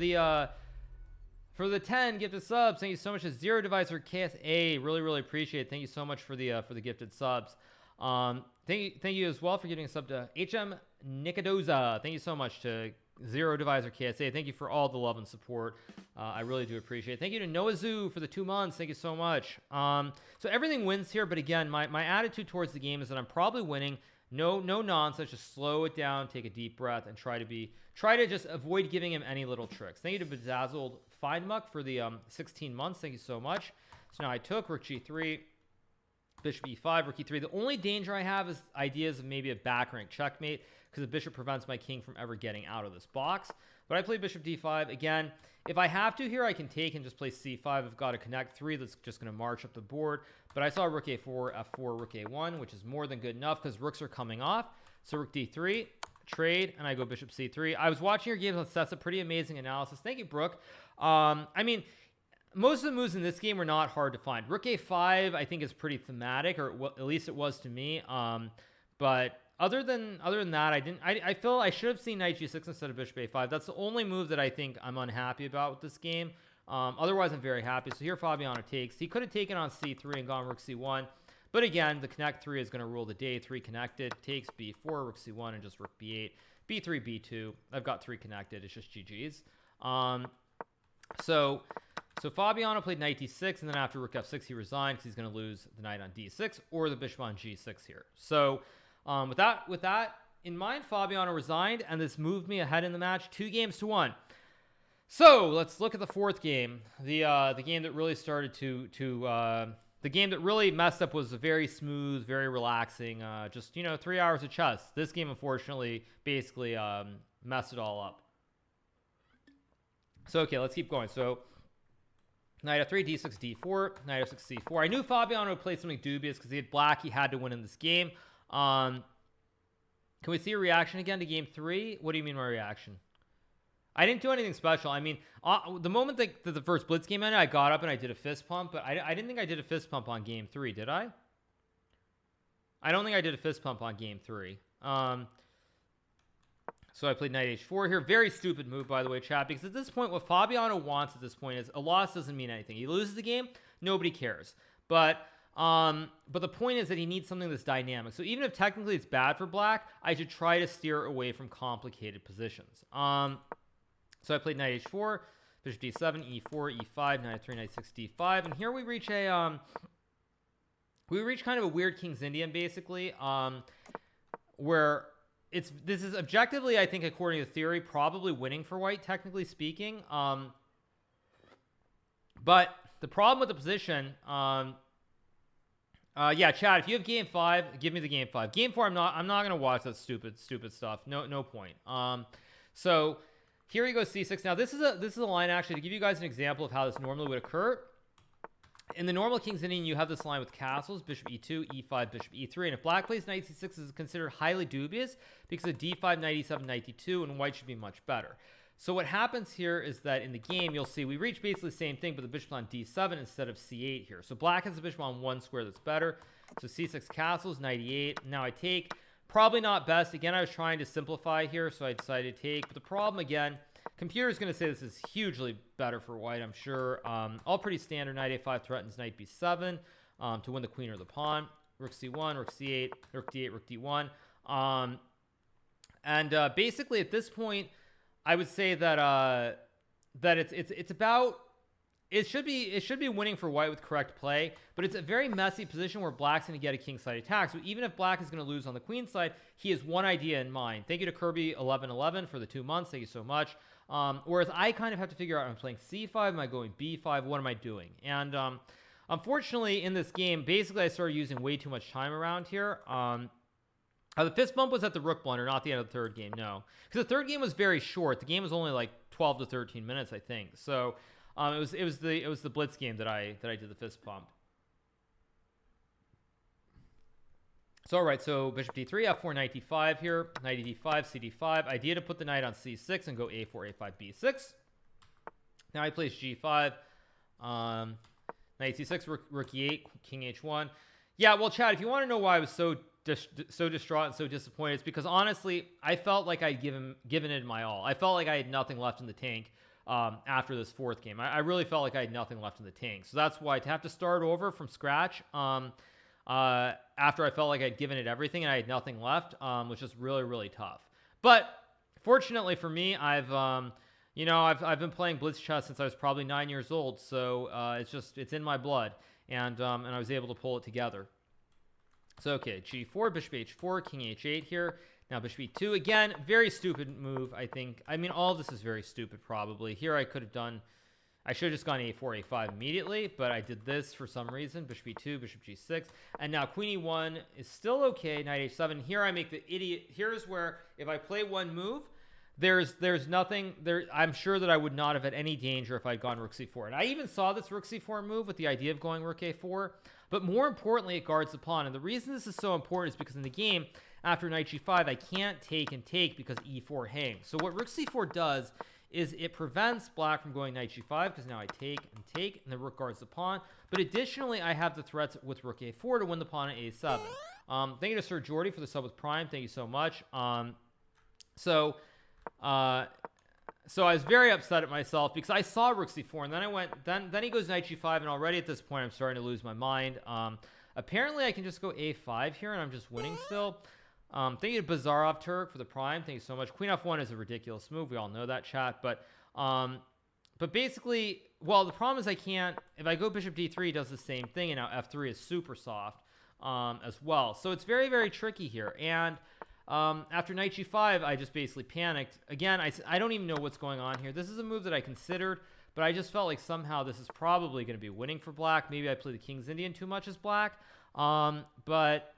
the 10 gifted subs. Thank you so much to Zero Divisor KSA. Really, really appreciate it. Thank you so much for the gifted subs. Thank you as well for giving a sub to HM Nicodoza. Thank you so much to Zero Divisor KSA. Thank you for all the love and support. I really do appreciate it. Thank you to Noah Zoo for the 2 months. Thank you so much. So everything wins here, but again, my attitude towards the game is that I'm probably winning. No nonsense. Just slow it down, take a deep breath, and try to just avoid giving him any little tricks. Thank you to Bedazzled Findmuck for the 16 months. Thank you so much. So now I took rook g3, bishop e5, rook e3. The only danger I have is ideas of maybe a back rank checkmate because the bishop prevents my king from ever getting out of this box. But I play bishop d5. Again, if I have to here, I can take and just play c5. I've got a connect 3 that's just going to march up the board. But I saw rook a4, f4, rook a1, which is more than good enough because rooks are coming off. So rook d3, trade, and I go bishop c3. I was watching your games on Sessa. Pretty amazing analysis. Thank you, Brooke. I mean, most of the moves in this game were not hard to find. Rook a5, I think, is pretty thematic, or at least it was to me. But other than that, I feel I should have seen knight g6 instead of bishop a5. That's the only move that I think I'm unhappy about with this game. Otherwise, I'm very happy. So here Fabiano takes. He could have taken on c3 and gone rook c1. But again, the connect 3 is going to rule the day. 3 connected. Takes b4, rook c1, and just rook b8. b3, b2. I've got 3 connected. It's just GG's. So Fabiano played knight d6, and then after rook f6, he resigned because he's going to lose the knight on d6 or the bishop on g6 here. So with that in mind, Fabiano resigned, and this moved me ahead in the match 2-1. So let's look at the 4th game. The game that really started the game that really messed up was a very smooth, very relaxing, just 3 hours of chess. This game, unfortunately, basically messed it all up. So okay, let's keep going. So knight f3, d6, d4, knight f6, c4. I knew Fabiano would play something dubious because he had black. He had to win in this game. Can we see a reaction again to game 3? What do you mean my reaction? I didn't do anything special. I mean, the moment that the first Blitz game ended, I got up and I did a fist pump, but I didn't think I did a fist pump on game 3, did I? I don't think I did a fist pump on game 3. So I played knight h4 here. Very stupid move, by the way, chat, because at this point, what Fabiano wants at this point is a loss doesn't mean anything. He loses the game, nobody cares. But the point is that he needs something that's dynamic. So even if technically it's bad for black, I should try to steer away from complicated positions. So I played knight h4, bishop d7, e4, e5, knight f3, knight 6, d5, and here we reach kind of a weird King's Indian, basically, where this is objectively, I think, according to theory, probably winning for white, technically speaking. But the problem with the position, yeah, Chad, if you have game 5, give me the game 5. Game 4, I'm not gonna watch that stupid stuff. No point. So here he goes c6. Now this is a line, actually, to give you guys an example of how this normally would occur. In the normal King's Indian, you have this line with castles, bishop e2, e5, bishop e3, and if black plays knight c6, is considered highly dubious because of d5, knight e7, knight d2, and white should be much better. So what happens here is that in the game, you'll see we reach basically the same thing, but the bishop's on d7 instead of c8 here. So black has the bishop on one square that's better. So c6 castles, knight e8. Now I take. Probably not best. Again, I was trying to simplify here, so I decided to take. But the problem, again, computer's going to say this is hugely better for white, I'm sure. All pretty standard. Knight a5 threatens knight b7 to win the queen or the pawn. Rook c1, rook c8, rook d8, rook d1. Basically, at this point, I would say that it's about. It should be winning for white with correct play, but it's a very messy position where black's going to get a king side attack. So even if black is going to lose on the queen side, he has one idea in mind. Thank you to Kirby1111 for the 2 months. Thank you so much. Whereas I kind of have to figure out, am I playing c5? Am I going b5? What am I doing? And unfortunately, in this game, basically I started using way too much time around here. The fist bump was at the rook blunder, not the end of the third game. No, because the third game was very short. The game was only like 12 to 13 minutes, I think. So. It was the Blitz game that I did the fist pump. So all right, so bishop d3, f4, knight d5 here, knight d5, c d5. Idea to put the knight on c6 and go a4, a5, b6. Now he plays g5, knight c6, rook e8, king h1. Yeah, well, Chad, if you want to know why I was so distraught and so disappointed, it's because honestly, I felt like I'd given it my all. I felt like I had nothing left in the tank. After this fourth game, I really felt like I had nothing left in the tank. So that's why to have to start over from scratch after I felt like I'd given it everything and I had nothing left was just really, really tough. But fortunately for me, I've been playing Blitz chess since I was probably 9 years old. So it's in my blood, and I was able to pull it together. So okay, g4, bishop h4, king h8 here. Now bishop e2, again, very stupid move, I think. I mean, all of this is very stupid, probably. Here I should have just gone a4, a5 immediately, but I did this for some reason. Bishop e2, bishop g6, and now queen e1 is still okay, knight h7. Here I make the idiot. Here's where, if I play one move, there's nothing there. I'm sure that I would not have had any danger if I'd gone rook c4. And I even saw this rook c4 move with the idea of going rook a4, but more importantly, it guards the pawn. And the reason this is so important is because in the game, after knight g5, I can't take and take because e4 hangs. So what rook c4 does is it prevents black from going knight g5 because now I take, and the rook guards the pawn. But additionally, I have the threats with rook a4 to win the pawn at a7. Thank you to Sir Jordy for the sub with Prime. Thank you so much. So I was very upset at myself because I saw rook c4, and then I went, then he goes knight g5, and already at this point I'm starting to lose my mind. Apparently I can just go a5 here, and I'm just winning still. Thank you to Bazarov Turk for the prime. Thank you so much. Queen F1 is a ridiculous move. We all know that, chat. But basically, well, the problem is I can't. If I go Bishop D3, it does the same thing, and now F3 is super soft as well. So it's very, very tricky here. And after Knight G5, I just basically panicked. Again, I don't even know what's going on here. This is a move that I considered, but I just felt like somehow this is probably going to be winning for black. Maybe I play the King's Indian too much as black. But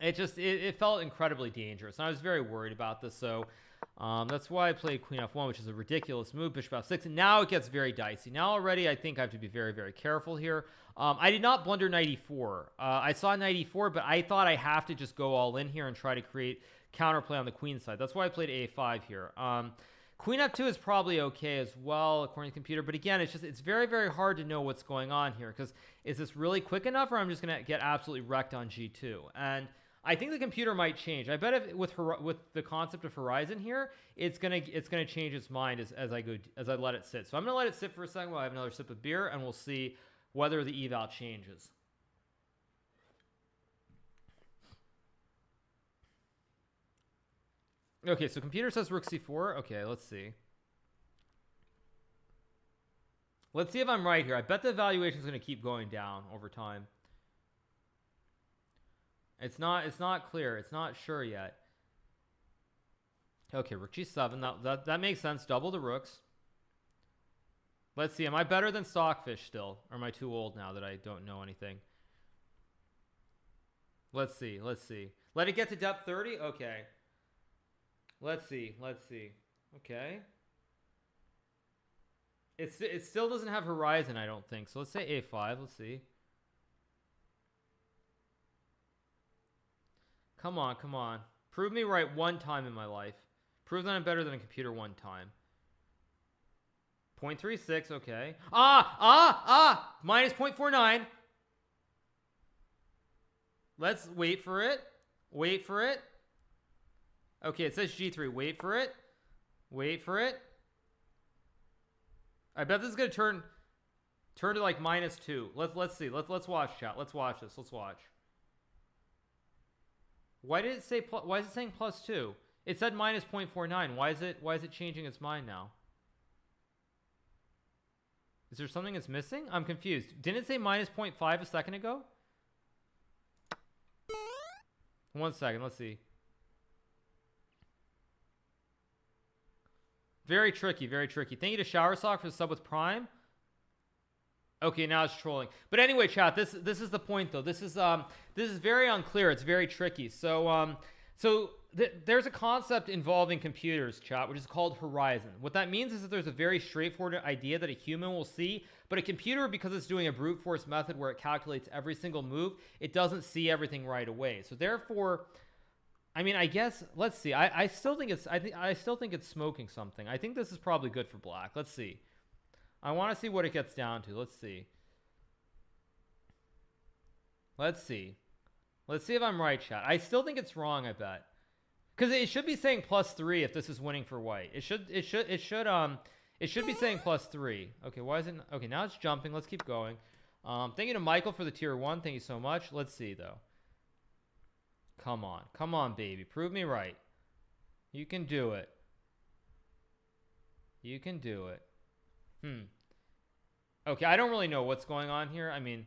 it felt incredibly dangerous, and I was very worried about this. So that's why I played Queen F1, which is a ridiculous move. Bishop F6, and now it gets very dicey. Now already I think I have to be very, very careful here. I did not blunder Knight E4. I saw Knight E4, but I thought I have to just go all in here and try to create counterplay on the queen side. That's why I played A5 here. Queen F2 is probably okay as well, according to the computer. But again, it's very, very hard to know what's going on here, because is this really quick enough, or I'm just going to get absolutely wrecked on G2? And I think the computer might change. I bet if with the concept of Horizon here, it's gonna change its mind as I let it sit. So I'm gonna let it sit for a second while I have another sip of beer, and we'll see whether the eval changes. Okay, so computer says Rook C4. Okay, let's see. Let's see if I'm right here. I bet the evaluation is going to keep going down over time. It's not clear. It's not sure yet. Okay, Rook G7. That makes sense. Double the rooks. Let's see. Am I better than Stockfish still? Or am I too old now that I don't know anything? Let's see. Let's see. Let it get to depth 30? Okay. Let's see. Let's see. Okay. It still doesn't have Horizon, I don't think. So let's say A5. Let's see. Come on, come on. Prove me right one time in my life. Prove that I'm better than a computer one time. 0.36, okay. Minus 0.49. Let's wait for it. Wait for it. Okay, it says G3. Wait for it. Wait for it. I bet this is going to turn to like -2. Let's see. Let's watch, chat. Let's watch this. Let's watch. Why did it say why is it saying +2? It said minus 0.49. Why is it changing its mind now? Is there something that's missing? I'm confused. Didn't it say minus 0.5 a second ago? 1 second, let's see. Very tricky, very tricky. Thank you to Showersock for the sub with Prime. Okay, now it's trolling. But anyway, chat, this is the point though. This is very unclear. It's very tricky. So there's a concept involving computers, chat, which is called Horizon. What that means is that there's a very straightforward idea that a human will see, but a computer, because it's doing a brute force method where it calculates every single move, it doesn't see everything right away. So therefore, I mean, I guess let's see. I still think it's smoking something. I think this is probably good for black. Let's see. I want to see what it gets down to. Let's see. Let's see. Let's see if I'm right, chat. I still think it's wrong, I bet. Because it should be saying +3 if this is winning for white. It should be saying +3. Okay, why is it? Okay, now it's jumping. Let's keep going. Thank you to Michael for the tier 1. Thank you so much. Let's see though. Come on. Come on, baby. Prove me right. You can do it. You can do it. Okay, I don't really know what's going on here. I mean,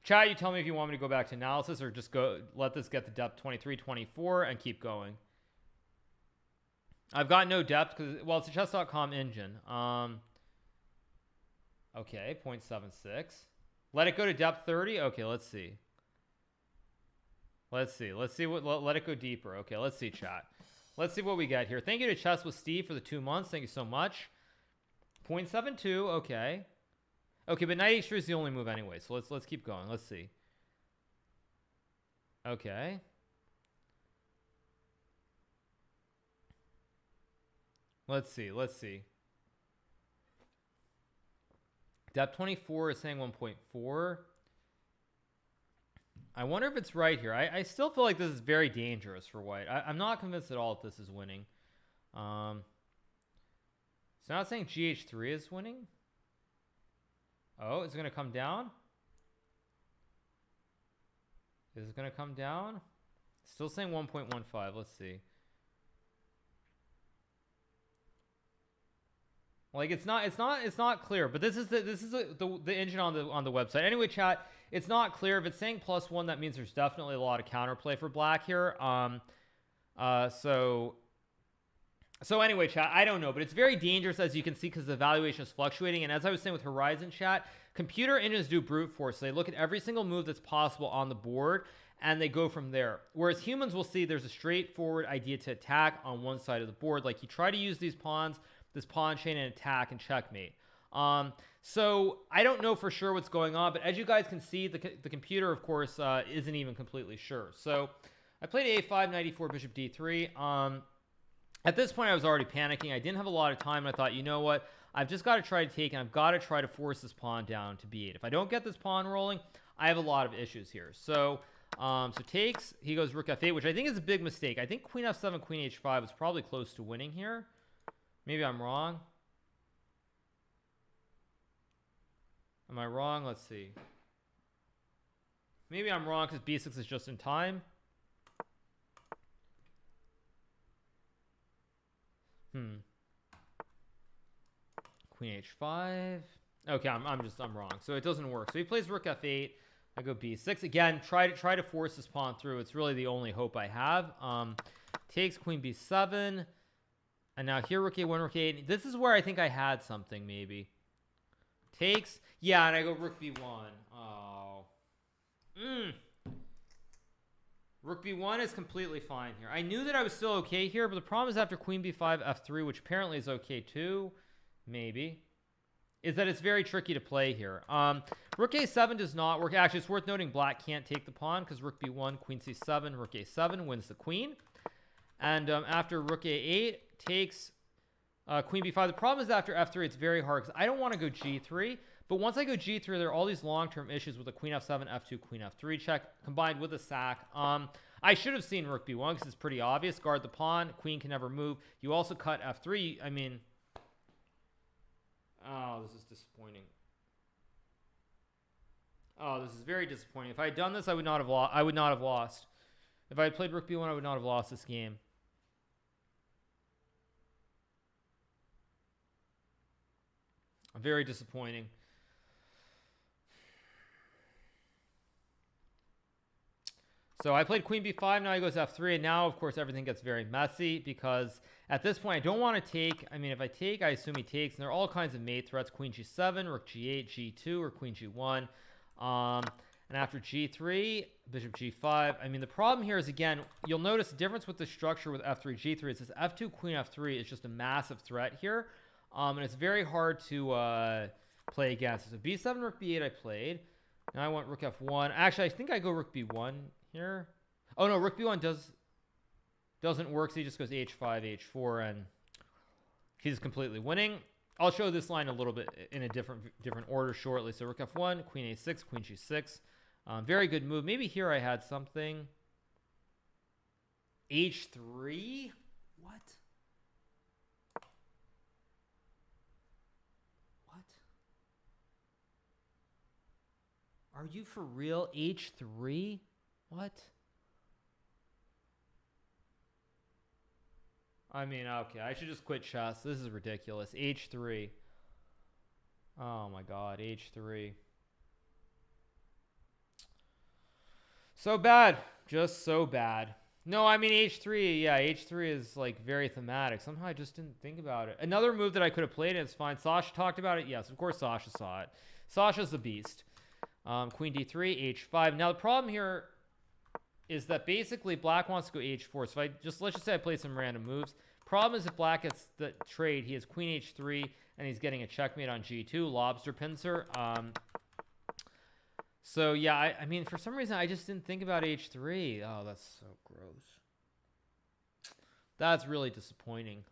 chat, you tell me if you want me to go back to analysis or just let this get to depth 23, 24 and keep going. I've got no depth because, well, it's a chess.com engine. Okay, 0.76. Let it go to depth 30. Okay, let's see. Let's see. Let's see what. Let it go deeper. Okay, let's see, chat. Let's see what we get here. Thank you to Chess with Steve for the 2 months. Thank you so much. 0.72. Okay. Okay, but knight h3 is the only move anyway, so let's keep going. Let's see. Okay. Let's see. Let's see. Depth 24 is saying 1.4. I wonder if it's right here. I still feel like this is very dangerous for white. I'm not convinced at all if this is winning. So now it's saying GH3 is winning. Oh, it's going to come down. Is it going to come down? Still saying 1.15. Let's see. Like it's not clear, but this is the engine on the website. Anyway, chat, it's not clear. If it's saying +1, that means there's definitely a lot of counterplay for black here. So anyway, chat, I don't know, but it's very dangerous, as you can see, because the valuation is fluctuating. And as I was saying with Horizon, chat, computer engines do brute force. They look at every single move that's possible on the board, and they go from there. Whereas humans will see there's a straightforward idea to attack on one side of the board. Like you try to use these pawns, this pawn chain, and attack and checkmate. So I don't know for sure what's going on, but as you guys can see, the computer, of course, isn't even completely sure. So I played a5, knight e4, bishop d3. At this point, I was already panicking. I didn't have a lot of time, and I thought, you know what? I've just got to try to take, and I've got to try to force this pawn down to b8. If I don't get this pawn rolling, I have a lot of issues here. So takes, he goes rook f8, which I think is a big mistake. I think queen f7, queen h5 was probably close to winning here. Maybe I'm wrong. Am I wrong? Let's see. Maybe I'm wrong because b6 is just in time. Queen h5. Okay, I'm wrong. So it doesn't work. So he plays rook f8. I go b6 again. Try to force this pawn through. It's really the only hope I have. Takes queen b7, and now here rook a1, rook a8. This is where I think I had something maybe. Takes, yeah, and I go rook b1. Oh, rook b1 is completely fine here. I knew that I was still okay here, but the problem is after queen b5, f3, which apparently is okay too, maybe, is that it's very tricky to play here. Rook a7 does not work. Actually, it's worth noting black can't take the pawn because rook b1, queen c7, rook a7 wins the queen. And after rook a8 takes queen b5. The problem is after f3, it's very hard because I don't want to go g3. But once I go g3, there are all these long-term issues with the queen f7, f2, queen f3 check combined with a sack. I should have seen rook b1 because it's pretty obvious. Guard the pawn. Queen can never move. You also cut f3. I mean, oh, this is disappointing. Oh, this is very disappointing. If I had done this, I would not have lost. If I had played rook b1, I would not have lost this game. Very disappointing. So I played queen b5, now he goes f3, and now, of course, everything gets very messy because at this point, I don't want to take. I mean, if I take, I assume he takes, and there are all kinds of mate threats. Queen g7, rook g8, g2, or queen g1. And after g3, bishop g5. I mean, the problem here is, again, you'll notice the difference with the structure with f3, g3 is this f2, queen f3 is just a massive threat here. And it's very hard to play against. So b7, rook b8 I played. Now I want rook f1. Actually, I think I go rook b1 here. Oh, no, rook b1 doesn't work, so he just goes h5, h4, and he's completely winning. I'll show this line a little bit in a different order shortly. So rook f1, queen a6, queen g6. Very good move. Maybe here I had something. h3? What? Are you for real? h3? What? I mean, okay, I should just quit chess. This is ridiculous. h3. Oh my god, h3. So bad. Just so bad. No, I mean h3. Yeah, h3 is like very thematic. Somehow I just didn't think about it. Another move that I could have played, and it's fine. Sasha talked about it. Yes, of course Sasha saw it. Sasha's the beast. Queen d3, h5. Now the problem here is that basically black wants to go h4. So let's just say I play some random moves. Problem is if black gets the trade, he has queen h3 and he's getting a checkmate on g2, lobster pincer. So yeah, I mean, for some reason I just didn't think about h3. Oh, that's so gross. That's really disappointing.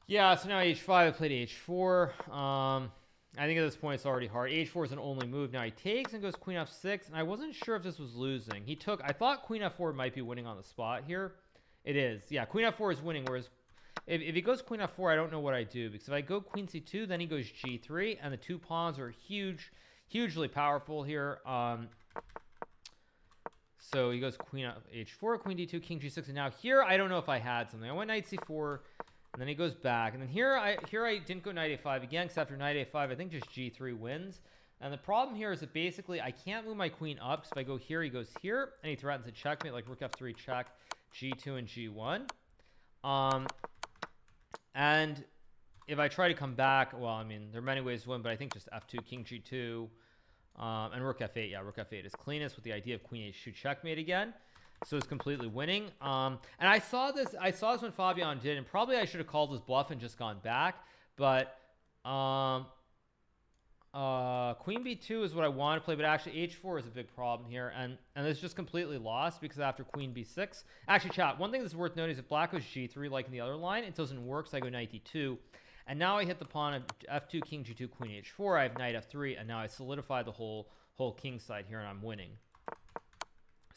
Yeah, so now h5, I played h4. I think at this point it's already hard. h4 is an only move. Now he takes and goes queen f6, and I wasn't sure if this was losing. He took, I thought queen f4 might be winning on the spot here. It is. Yeah, queen f4 is winning, whereas if he goes queen f4, I don't know what I do, because if I go queen c2, then he goes g3, and the two pawns are hugely powerful here. So he goes queen h4, queen d2, king g6, and now here I don't know if I had something. I went knight c4, and then he goes back, and then here I didn't go knight a5 again, because after knight a5 I think just g3 wins. And the problem here is that basically I can't move my queen up, because if I go here, he goes here, and he threatens a checkmate like rook f3 check, g2 and g1. And if I try to come back, well, I mean, there are many ways to win, but I think just f2, king g2, and rook f8. Yeah, rook f8 is cleanest with the idea of queen h2 checkmate again. So it's completely winning. And I saw this when Fabiano did, and probably I should have called his bluff and just gone back. But queen b2 is what I want to play, but actually h4 is a big problem here, and it's just completely lost because after queen b6, actually, chat, one thing that's worth noting is if black goes g3 like in the other line, it doesn't work, so I go knight d2. And now I hit the pawn of f2, king g2, queen h4. I have knight f3, and now I solidify the whole king side here, and I'm winning.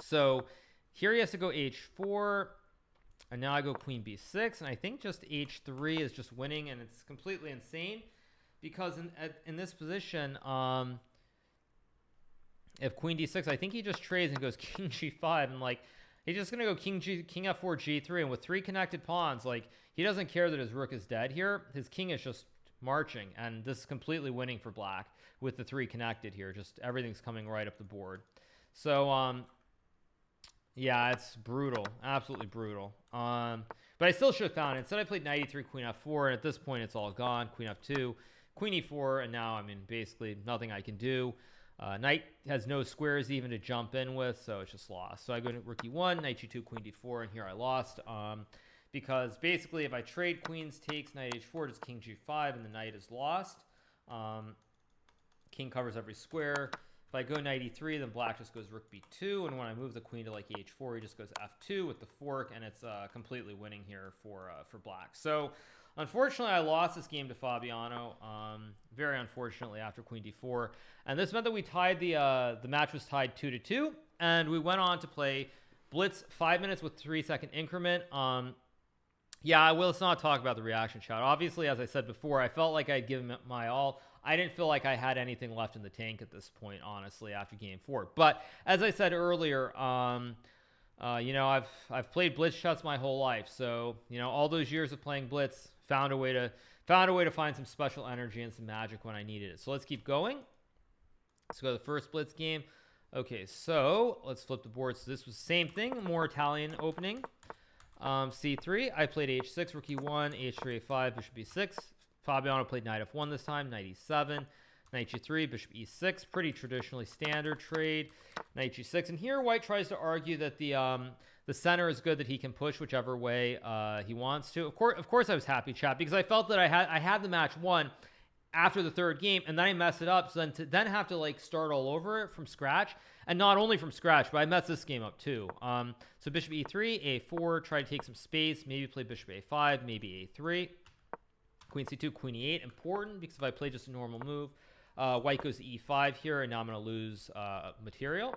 So here he has to go h4, and now I go queen b6, and I think just h3 is just winning, and it's completely insane because in this position, if queen d6, I think he just trades and goes king g5, and like he's just gonna go king f4 g3, and with 3 connected pawns, like he doesn't care that his rook is dead here. His king is just marching, and this is completely winning for black with the 3 connected here. Just everything's coming right up the board. So yeah, it's brutal, absolutely brutal. But I still should have found it. Instead I played knight e3, queen f4, and at this point it's all gone. Queen f2, queen e4, and now I mean basically nothing I can do. Knight has no squares even to jump in with, so it's just lost. So I go to rook e1, knight g2, queen d4, and here I lost. Because basically if I trade queens, takes, knight h4, just king g5, and the knight is lost. King covers every square. If I go knight e3, then black just goes rook b2, and when I move the queen to like h4, he just goes f2 with the fork, and it's completely winning here for black. So unfortunately, I lost this game to Fabiano, very unfortunately, after queen d4. And this meant that we tied the match was tied 2-2, and we went on to play Blitz 5 minutes with 3-second increment. Yeah, let's not talk about the reaction shot. Obviously, as I said before, I felt like I'd given my all. I didn't feel like I had anything left in the tank at this point, honestly, after game 4. But as I said earlier, you know, I've played Blitz shots my whole life, so you know, all those years of playing Blitz, found a way to find some special energy and some magic when I needed it. So let's keep going. Let's go to the first Blitz game. Okay, so let's flip the board. So this was the same thing, more Italian opening. c3, I played h6, rook e1, h3, a5, bishop e6. Fabiano played knight f1 this time, knight e7, knight g3, bishop e6, pretty traditionally standard trade, knight g6. And here white tries to argue that the center is good, that he can push whichever way he wants to. Of course I was happy, chat, because I felt that I had the match won after the third game, and then I messed it up. So then to have to like start all over from scratch, and not only from scratch, but I messed this game up too. So bishop e3, a4, try to take some space, maybe play bishop a5, maybe a3. Queen c2, queen e8, important because if I play just a normal move, white goes to e5 here, and now I'm going to lose material.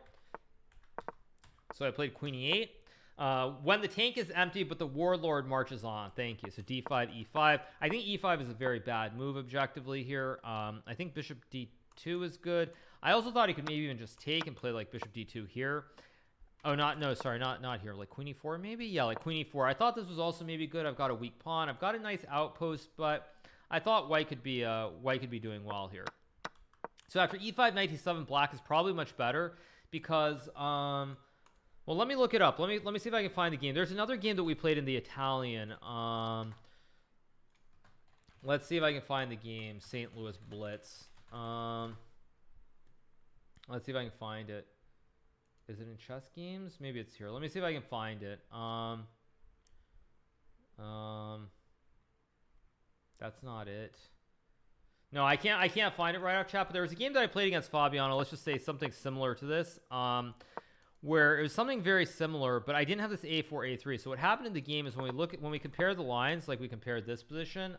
So I played queen e8. When the tank is empty, but the warlord marches on. Thank you. So d5, e5. I think e5 is a very bad move objectively here. I think bishop d2 is good. I also thought he could maybe even just take and play like bishop d2 here. Oh, not here. Like queen e4 maybe? Yeah, like queen e4. I thought this was also maybe good. I've got a weak pawn. I've got a nice outpost, but I thought white could be doing well here. So after e5, knight e7, black is probably much better because well, let me look it up. Let me see if I can find the game. There's another game that we played in the Italian. Let's see if I can find the game. St. Louis Blitz. Let's see if I can find it. Is it in chess games? Maybe it's here. Let me see if I can find it. That's not it. No, I can't find it right off chat, but there was a game that I played against Fabiano. Let's just say something similar to this. Where it was something very similar, but I didn't have this a4, a3. So what happened in the game is when we compare the lines, like we compared this position,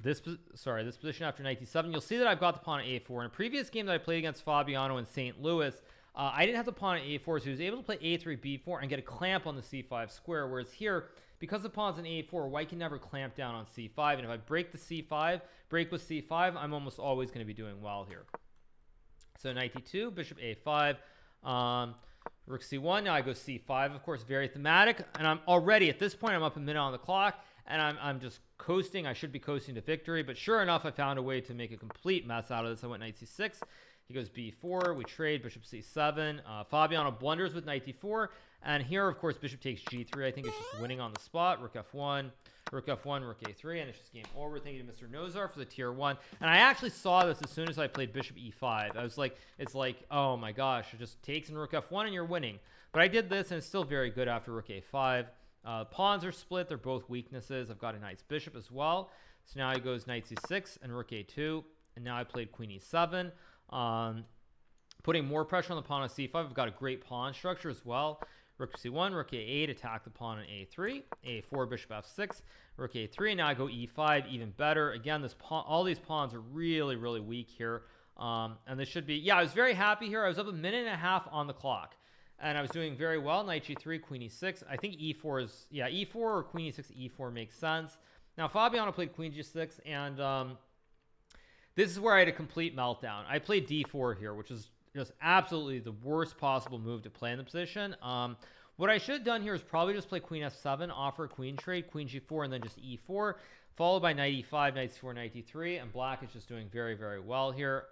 this position after knight d7, you'll see that I've got the pawn at a4. In a previous game that I played against Fabiano in St. Louis, I didn't have the pawn at a4, so he was able to play a3, b4, and get a clamp on the c5 square, whereas here, because the pawn's in a4, white can never clamp down on c5, and if I break the c5, break with c5, I'm almost always going to be doing well here. So knight d2, bishop a5. Rook c1. Now I go c5, of course, very thematic. And I'm already, at this point, I'm up a minute on the clock. And I'm just coasting. I should be coasting to victory. But sure enough, I found a way to make a complete mess out of this. I went knight c6. He goes b4. We trade bishop c7. Fabiano blunders with knight d4. And here, of course, bishop takes g3. I think it's just winning on the spot. Rook f1. Rook f1, rook a3, and it's just game over. Thank you to Mr. Nozar for the tier 1. And I actually saw this as soon as I played bishop e5. I was like, it's like, oh my gosh, it just takes in rook f1 and you're winning. But I did this and it's still very good after rook a5. Pawns are split. They're both weaknesses. I've got a knight's bishop as well. So now he goes knight c6 and rook a2. And now I played queen e7. Putting more pressure on the pawn on c5. I've got a great pawn structure as well. Rook c1, rook a8, attack the pawn on a3, a4, bishop f6, rook a3. Now I go e5, even better. Again, this pawn, all these pawns are really, really weak here. And this should be, yeah, I was very happy here. I was up a minute and a half on the clock. And I was doing very well. Knight g3, queen e6. I think e4 is, yeah, e4 or queen e6, e4 makes sense. Now, Fabiano played queen g6, and this is where I had a complete meltdown. I played d4 here, which is just absolutely the worst possible move to play in the position. What I should have done here is probably just play queen f7, offer a queen trade, queen g4, and then just e4, followed by knight e5, knight c4, knight d3, and black is just doing very, very well here.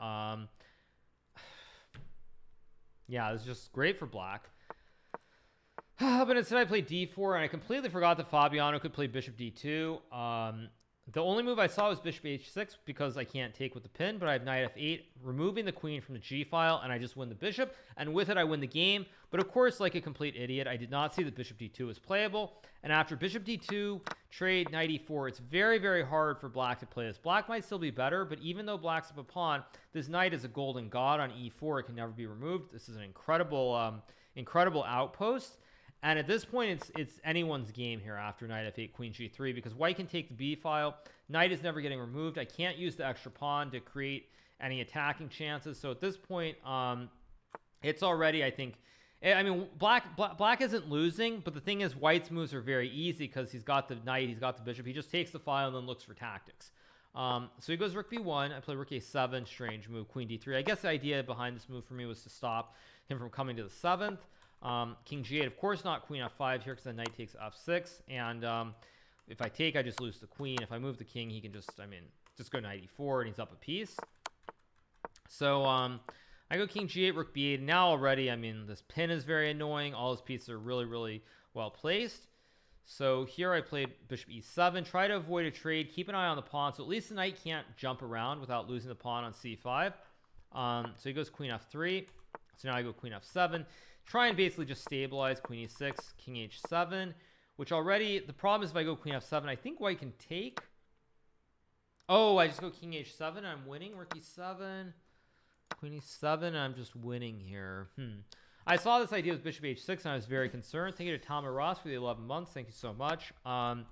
Yeah, this is just great for black. But instead I played d4, and I completely forgot that Fabiano could play bishop d2. The only move I saw was bishop h6 because I can't take with the pin, but I have knight f8, removing the queen from the g-file, and I just win the bishop, and with it I win the game. But of course, like a complete idiot, I did not see that bishop d2 was playable, and after bishop d2, trade knight e4, it's very, very hard for black to play this. Black might still be better, but even though black's up a pawn, this knight is a golden god on e4. It can never be removed. This is an incredible, incredible outpost. And at this point, it's anyone's game here after knight f8, queen g3, because white can take the b file. Knight is never getting removed. I can't use the extra pawn to create any attacking chances. So at this point, it's already, I think, I mean, black isn't losing, but the thing is, white's moves are very easy because he's got the knight, he's got the bishop. He just takes the file and then looks for tactics. So he goes rook b1. I play rook a7, strange move, queen d3. I guess the idea behind this move for me was to stop him from coming to the 7th. King g8, of course not queen f5 here because the knight takes f6, and if I take, I just lose the queen. If I move the king, he can just, I mean, just go knight e4, and he's up a piece. So I go king g8, rook b8. Now already, I mean, this pin is very annoying. All his pieces are really, really well placed. So here I played bishop e7, try to avoid a trade, keep an eye on the pawn, so at least the knight can't jump around without losing the pawn on c5. So he goes queen f3. So now I go queen f7. Try and basically just stabilize queen e6, king h7, which already, the problem is if I go queen f7, I think white can take. Oh, I just go king h7, and I'm winning. Rook e7, queen e7, and I'm just winning here. I saw this idea with bishop h6, and I was very concerned. Thank you to Tom and Ross for the 11 months. Thank you so much. But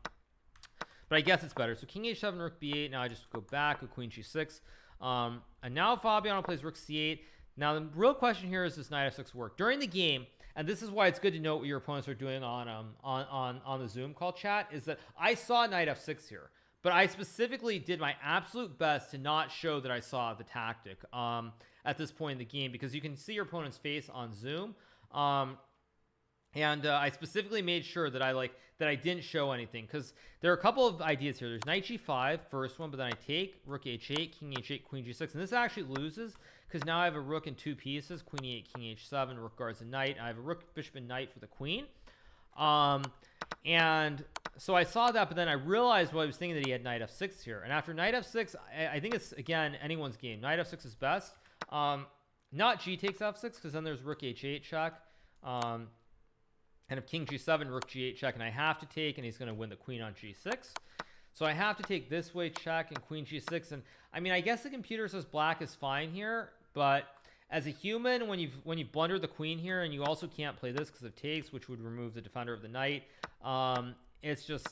I guess it's better. So king h7, rook b8. Now I just go back with queen g6. And now Fabiano plays rook c8. Now, the real question here is, does knight f6 work? During the game, and this is why it's good to know what your opponents are doing on the Zoom call chat, is that I saw knight f6 here, but I specifically did my absolute best to not show that I saw the tactic at this point in the game, because you can see your opponent's face on Zoom. And I specifically made sure that I didn't show anything, because there are a couple of ideas here. There's knight g5, first one, but then I take rook h8, king h8, queen g6, and this actually loses because now I have a rook in two pieces, queen e8, king h7, rook guards a knight. I have a rook, bishop, and knight for the queen. And so I saw that, but then I realized, well, I was thinking that he had knight f6 here. And after knight f6, I think it's, again, anyone's game. Knight f6 is best. Not g takes f6, because then there's rook h8 check. And if king g7, rook g8 check, and I have to take, and he's going to win the queen on g6. So I have to take this way check and queen g6. And I mean, I guess the computer says black is fine here, but as a human, when you've blundered the queen here, and you also can't play this because of takes, which would remove the defender of the knight, it's just,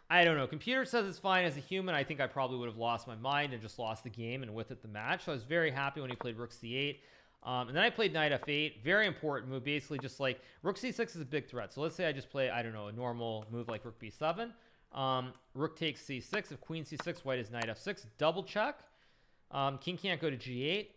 I don't know. Computer says it's fine. As a human, I think I probably would have lost my mind and just lost the game, and with it the match. So I was very happy when he played rook c8. And then I played knight f8. Very important move. Basically, just like rook c6 is a big threat. So let's say I just play, I don't know, a normal move like rook b7. Rook takes c6. If queen c6, white is knight f6. Double check. King can't go to g8.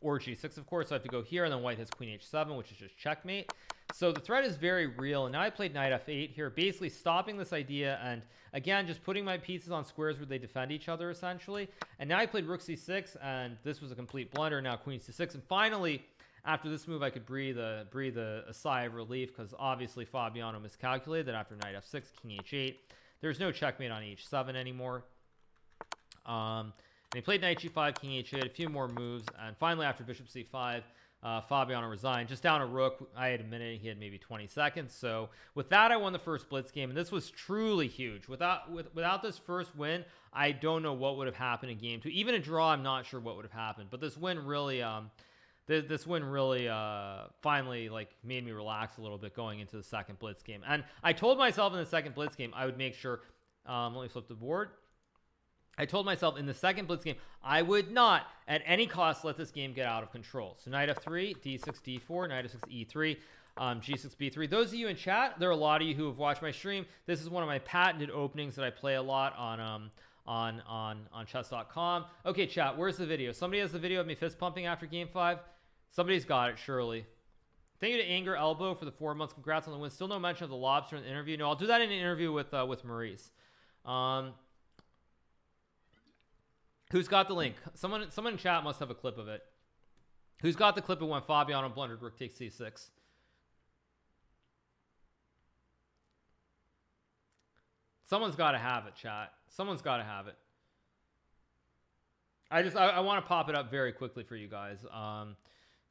or g6, of course. So I have to go here, and then white has queen h7, which is just checkmate. So the threat is very real. And now I played knight f8 here, basically stopping this idea and, again, just putting my pieces on squares where they defend each other, essentially. And now I played rook c6, and this was a complete blunder. Now queen c6. And finally, after this move, I could breathe a sigh of relief, because obviously Fabiano miscalculated that after knight f6, king h8, there's no checkmate on h7 anymore. And he played knight g5, king h8, a few more moves, and finally after bishop c5, Fabiano resigned. Just down a rook. I had a minute. He had maybe 20 seconds. So with that, I won the first Blitz game, and this was truly huge. Without this first win, I don't know what would have happened in game 2. Even a draw, I'm not sure what would have happened. But this win really, finally made me relax a little bit going into the second Blitz game. And I told myself in the second Blitz game I would make sure. Let me flip the board. I told myself in the second Blitz game I would not at any cost let this game get out of control. So knight f3, d6, d4, knight f6, e3, g6, b3. Those of you in chat, there are a lot of you who have watched my stream. This is one of my patented openings that I play a lot on chess.com. Okay, chat, where's the video? Somebody has the video of me fist pumping after game 5. Somebody's got it, surely. Thank you to Anger Elbow for the 4 months. Congrats on the win. Still no mention of the lobster in the interview. No, I'll do that in an interview with Maurice. Who's got the link? Someone in chat must have a clip of it. Who's got the clip of when Fabiano blundered rook takes c6? Someone's got to have it, chat. Someone's got to have it. I want to pop it up very quickly for you guys.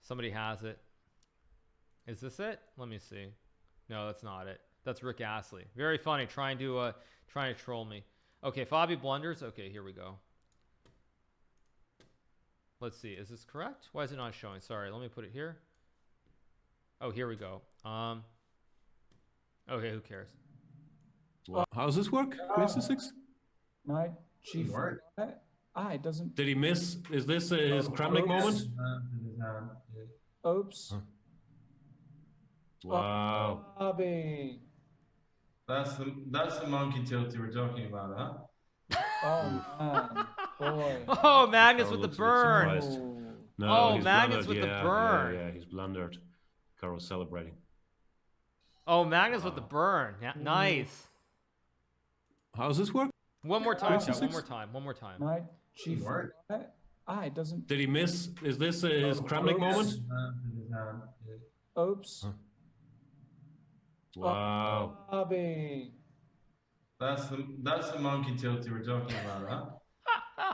Somebody has it. Is this it? Let me see. No, that's not it. That's Rick Astley. Very funny, trying to troll me. Okay, Fabi blunders. Okay, here we go. Let's see. Is this correct? Why is it not showing? Sorry, let me put it here. Oh, here we go. Okay, who cares? Well, how does this work? Queen c6? Knight g4. It doesn't. Did he miss? Is this his Kramnik moment? Oops. Huh. Wow. Bobby. That's the monkey tilt you were talking about, huh? Oh man, boy. Oh, Magnus Hikaru with the looks a bit burn. surprised. Ooh. No, Oh, he's Magnus blundered. with the Yeah, burn. Yeah, he's blundered. Hikaru's celebrating. Oh, Magnus with the burn. Yeah, nice. How does this work? One more time, Queen chat. c6? One more time. One more time. Knight g4. It doesn't. Did he miss? Is this his Kramnik moment? Oops. Huh. Wow. Bobby. That's the monkey tilt you were talking about, huh?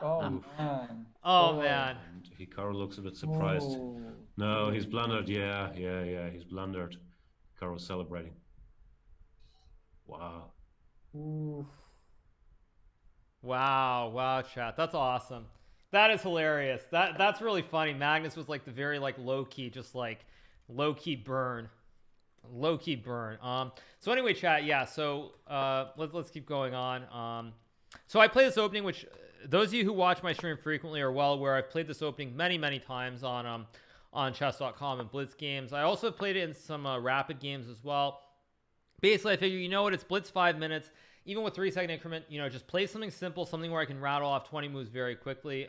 Oh Oof. man. Oh, Boy. man. And Hikaru looks a bit surprised. Ooh. No, he's blundered. Yeah, he's blundered. Hikaru's celebrating. Wow. Oof. Wow, chat. That's awesome. That is hilarious. That's really funny. Magnus was like the very low-key, just low-key burn. Low-key burn. So anyway, chat, yeah, so let's keep going on. So I play this opening, which those of you who watch my stream frequently are well aware. I've played this opening many times on chess.com and Blitz games. I also played it in some rapid games as well. Basically, I figure, you know what, it's Blitz 5 minutes. Even with 3-second increment, just play something simple, something where I can rattle off 20 moves very quickly.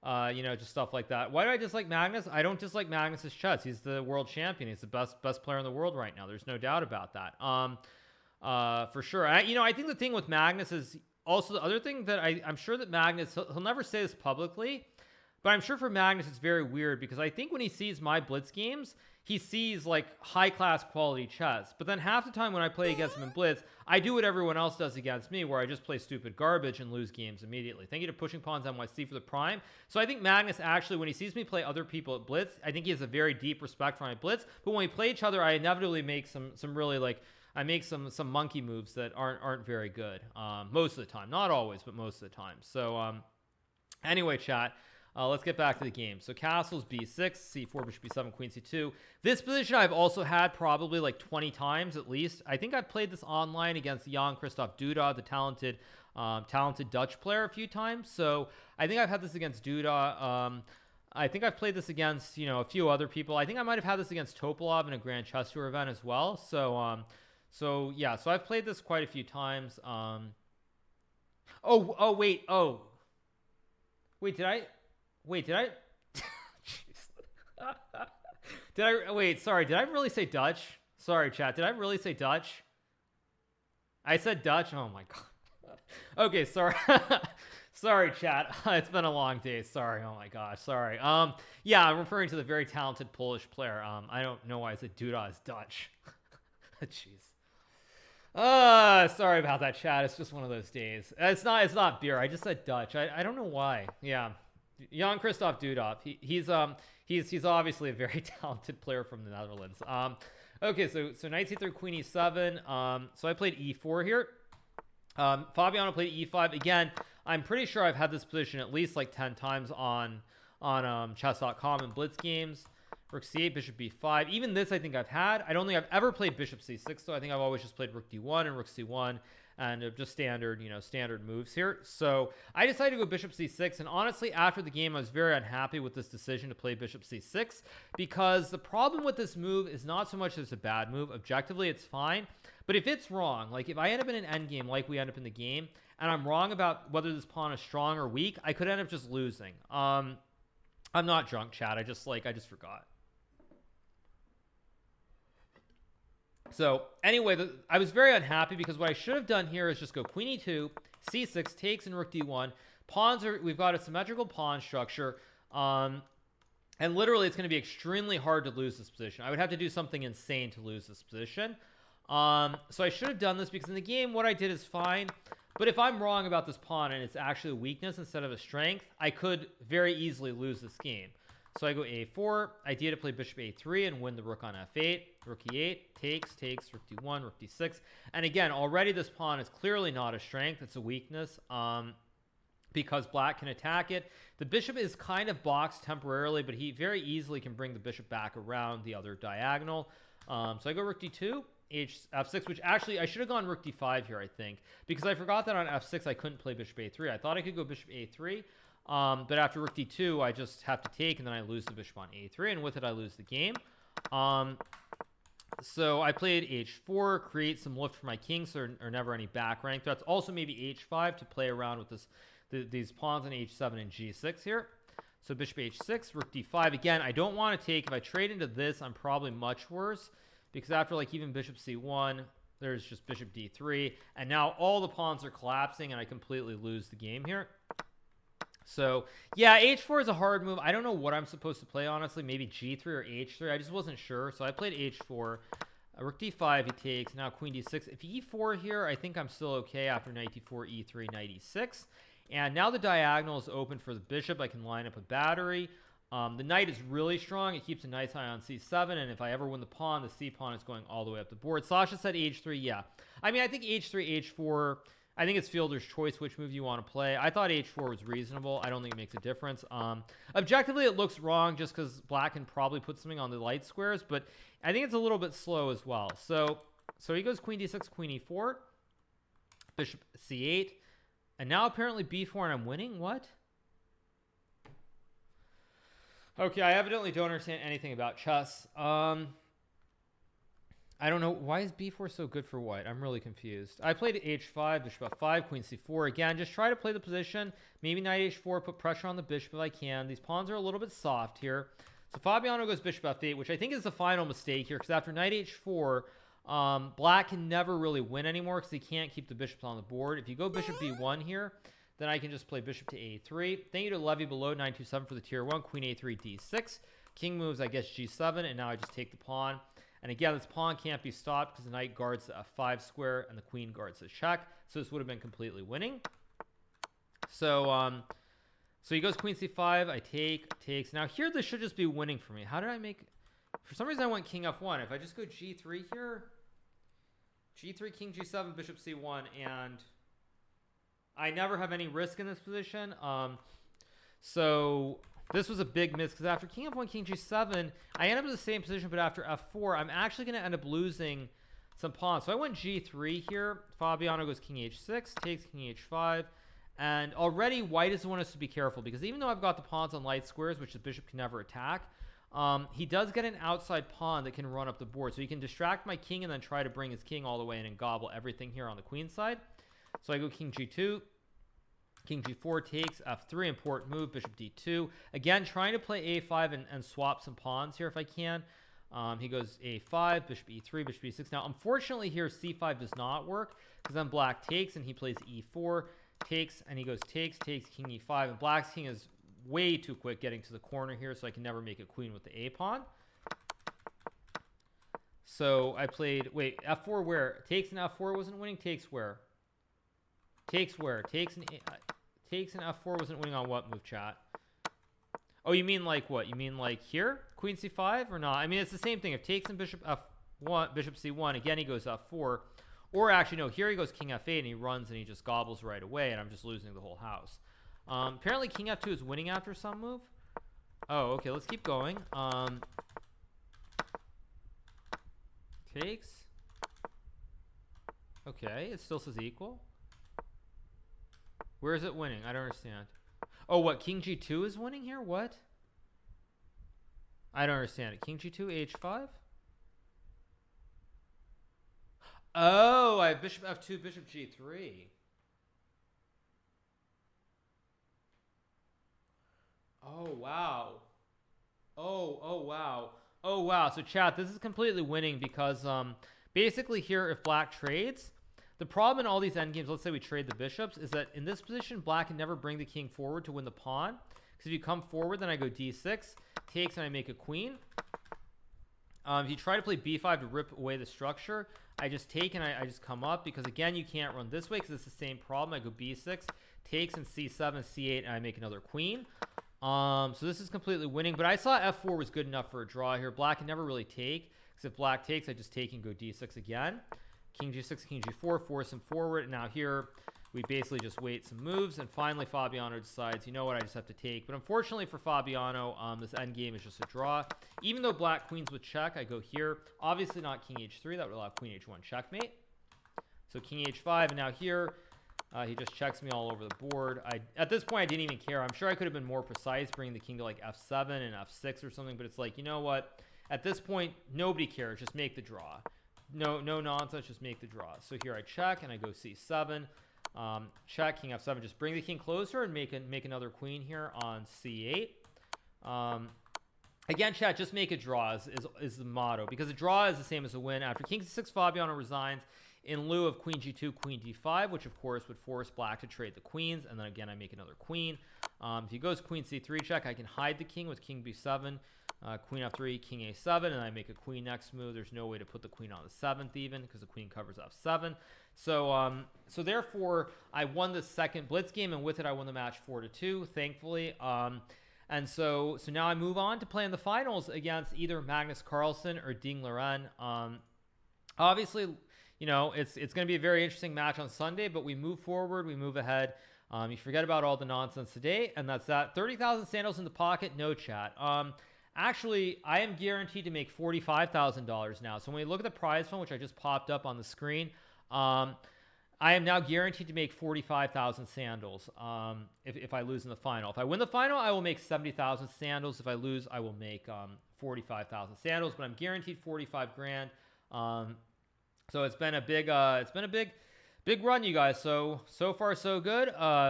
Just stuff like that. Why do I dislike Magnus? I don't dislike Magnus's chess. He's the world champion. He's the best player in the world right now. There's no doubt about that. For sure. I think the thing with Magnus is also the other thing that I'm sure that Magnus, he'll never say this publicly, but I'm sure for Magnus it's very weird because I think when he sees my Blitz games, he sees high-class quality chess. But then half the time when I play against him in Blitz, I do what everyone else does against me, where I just play stupid garbage and lose games immediately. Thank you to Pushing Pawns NYC for the Prime. So I think Magnus actually, when he sees me play other people at Blitz, I think he has a very deep respect for my Blitz. But when we play each other, I inevitably make some really I make some monkey moves that aren't very good most of the time. Not always, but most of the time. So anyway, chat. Let's get back to the game. So castles b6, c4, bishop b7, queen c2. This position I've also had probably 20 times at least. I think I've played this online against Jan Christoph Duda, the talented Dutch player, a few times. So I think I've had this against Duda. I think I've played this against a few other people. I think I might have had this against Topalov in a Grand Chess Tour event as well. So yeah. So I've played this quite a few times. Wait, did I? Wait, sorry, did I really say Dutch? Sorry, chat, did I really say Dutch? I said Dutch? Oh my god. Okay, sorry. Sorry, chat. It's been a long day. Sorry. Oh my gosh. Sorry. Yeah, I'm referring to the very talented Polish player. I don't know why I said Duda is Dutch. Jeez. Sorry about that, chat. It's just one of those days. It's not beer. I just said Dutch. I don't know why. Yeah. Jan Christoph Dudov. He's obviously a very talented player from the Netherlands. Okay, so knight c3, queen e7. So I played e4 here. Fabiano played e5. Again, I'm pretty sure I've had this position at least like 10 times on chess.com and Blitz games. Rook c8, bishop b5. Even this I think I've had. I don't think I've ever played bishop c6, though. I think I've always just played rook d1 and rook c1 and just standard, standard moves here. So I decided to go bishop c6, and honestly, after the game, I was very unhappy with this decision to play bishop c6 because the problem with this move is not so much that it's a bad move. Objectively, it's fine. But if it's wrong, like if I end up in an endgame like we end up in the game, and I'm wrong about whether this pawn is strong or weak, I could end up just losing. I'm not drunk, chat. I just forgot. So anyway, I was very unhappy because what I should have done here is just go queen e2, c6, takes, and rook d1. We've got a symmetrical pawn structure. And literally it's going to be extremely hard to lose this position. I would have to do something insane to lose this position. So I should have done this because in the game, what I did is fine. But if I'm wrong about this pawn and it's actually a weakness instead of a strength, I could very easily lose this game. So I go a4, idea to play bishop a3 and win the rook on f8, rook e8, takes, rook d1, rook d6. And again, already this pawn is clearly not a strength, it's a weakness because black can attack it. The bishop is kind of boxed temporarily, but he very easily can bring the bishop back around the other diagonal. So I go rook d2, f6, which actually I should have gone rook d5 here, I think, because I forgot that on f6 I couldn't play bishop a3. I thought I could go bishop a3. But after rook d2, I just have to take, and then I lose the bishop on a3, and with it, I lose the game. So I played h4, create some lift for my king, so there are never any back rank threats. Also maybe h5 to play around with these pawns on h7 and g6 here. So bishop h6, rook d5. Again, I don't want to take. If I trade into this, I'm probably much worse, because after like even bishop c1, there's just bishop d3, and now all the pawns are collapsing, and I completely lose the game here. So, yeah, h4 is a hard move. I don't know what I'm supposed to play, honestly. Maybe g3 or h3. I just wasn't sure. So I played h4. Rook d5, he takes. Now queen d6. If e4 here, I think I'm still okay after knight d4, e3, knight e6. And now the diagonal is open for the bishop. I can line up a battery. The knight is really strong. It keeps a nice eye on c7. And if I ever win the pawn, the c pawn is going all the way up the board. Sasha said h3. Yeah. I mean, I think h3, h4... I think it's fielder's choice which move you want to play. I thought h4 was reasonable. I don't think it makes a difference. Objectively, it looks wrong just because black can probably put something on the light squares, but I think it's a little bit slow as well. So he goes queen d6, queen e4, bishop c8, and now apparently b4, and I'm winning? What? Okay, I evidently don't understand anything about chess. I don't know. Why is b4 so good for white? I'm really confused. I played h5, bishop f5, queen c4. Again, just try to play the position. Maybe knight h4, put pressure on the bishop if I can. These pawns are a little bit soft here. So Fabiano goes bishop f8, which I think is the final mistake here, because after knight h4, black can never really win anymore because he can't keep the bishops on the board. If you go bishop b1 here, then I can just play bishop to a3. Thank you to Levy below 927 for the tier 1. Queen a3, d6. King moves, I guess, g7, and now I just take the pawn. And again, this pawn can't be stopped because the knight guards the f5 square and the queen guards the check. So this would have been completely winning. So he goes queen c5. I takes. Now here, this should just be winning for me. How did I make... For some reason, I went king f1. If I just go g3 here, g3, king g7, bishop c1, and I never have any risk in this position. So... This was a big miss because after king f1, king g7, I end up in the same position, but after f4, I'm actually going to end up losing some pawns. So I went g3 here. Fabiano goes king h6, takes king h5. And already white is the one who has to be careful because even though I've got the pawns on light squares, which the bishop can never attack, he does get an outside pawn that can run up the board. So he can distract my king and then try to bring his king all the way in and gobble everything here on the queen side. So I go king g2. King G4 takes, F3, important move, bishop D2. Again, trying to play A5 and swap some pawns here if I can. He goes A5, bishop E3, bishop E6. Now, unfortunately here, C5 does not work because then black takes and he plays E4, takes, and he goes takes, King E5. And black's king is way too quick getting to the corner here, so I can never make a queen with the A pawn. So I played, wait, F4 where? Takes and F4 wasn't winning, takes where? Takes where? Takes and F4 wasn't winning on what move, chat? Oh, you mean like what? You mean like here? Queen C5 or not? I mean, it's the same thing. If takes and bishop F1, bishop C1, again, he goes F4. Or actually, no, here he goes King F8 and he runs and he just gobbles right away and I'm just losing the whole house. Apparently King F2 is winning after some move. Oh, okay, let's keep going. Takes. Okay, it still says equal. Where is it winning? I don't understand. Oh, what? King G2 is winning here? What? I don't understand it. King G2, H5? Oh, I have bishop F2, bishop G3. Oh, wow. Oh, wow. Oh, wow. So, chat, this is completely winning because basically here, if black trades, the problem in all these endgames, let's say we trade the bishops, is that in this position, black can never bring the king forward to win the pawn. Because if you come forward, then I go D6, takes, and I make a queen. If you try to play B5 to rip away the structure, I just take and I just come up. Because, again, you can't run this way because it's the same problem. I go B6, takes, and C7, C8, and I make another queen. So this is completely winning. But I saw F4 was good enough for a draw here. Black can never really take. Because if black takes, I just take and go D6 again. King G6, King G4, force him forward. And now here, we basically just wait some moves. And finally, Fabiano decides, you know what, I just have to take. But unfortunately for Fabiano, this endgame is just a draw. Even though black queens with check, I go here. Obviously not King H3. That would allow Queen H1 checkmate. So King H5. And now here, he just checks me all over the board. At this point, I didn't even care. I'm sure I could have been more precise, bringing the king to like F7 and F6 or something. But it's like, you know what? At this point, nobody cares. Just make the draw. No nonsense, just make the draw. So here I check and I go C7. Check, King F7. Just bring the king closer and make another queen here on C8. Again, chat, just make a draw is the motto. Because a draw is the same as a win. After King C6, Fabiano resigns in lieu of Queen G2, Queen D5, which of course would force black to trade the queens. And then again, I make another queen. If he goes Queen C3 check, I can hide the king with King B7. Queen F3, King A7, and I make a queen next move. There's no way to put the queen on the 7th even because the queen covers F7. So so therefore, I won the second Blitz game, and with it, I won the match 4-2, thankfully. And so now I move on to playing the finals against either Magnus Carlsen or Ding Liren. Obviously, you know, it's going to be a very interesting match on Sunday, but we move forward, we move ahead. You forget about all the nonsense today, and that's that. 30,000 sandals in the pocket, no chat. Actually, I am guaranteed to make $45,000 now. So when we look at the prize fund, which I just popped up on the screen, I am now guaranteed to make 45,000 sandals if I lose in the final. If I win the final, I will make 70,000 sandals. If I lose, I will make 45,000 sandals. But I'm guaranteed 45 grand. So it's been a big run, you guys. So far so good.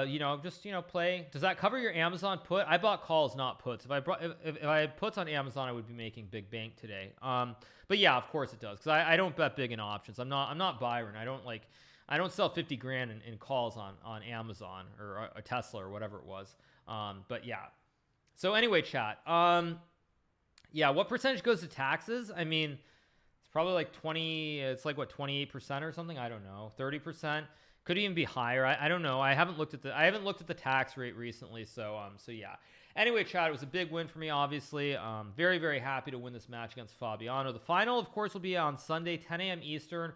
You know, just, you know, play. Does that cover your Amazon put? I bought calls, not puts. If I had puts on Amazon, I would be making big bank today. But yeah, of course it does, because I don't bet big in options. I'm not Byron. I don't sell 50 grand in calls on Amazon or a Tesla or whatever it was. But yeah. So anyway, chat. Yeah, what percentage goes to taxes? I mean, probably like 20, it's like what, 28% or something? I don't know. 30%. Could even be higher. I don't know. I haven't looked at the tax rate recently, so yeah. Anyway, chat, it was a big win for me, obviously. Very, very happy to win this match against Fabiano. The final, of course, will be on Sunday, 10 a.m. Eastern.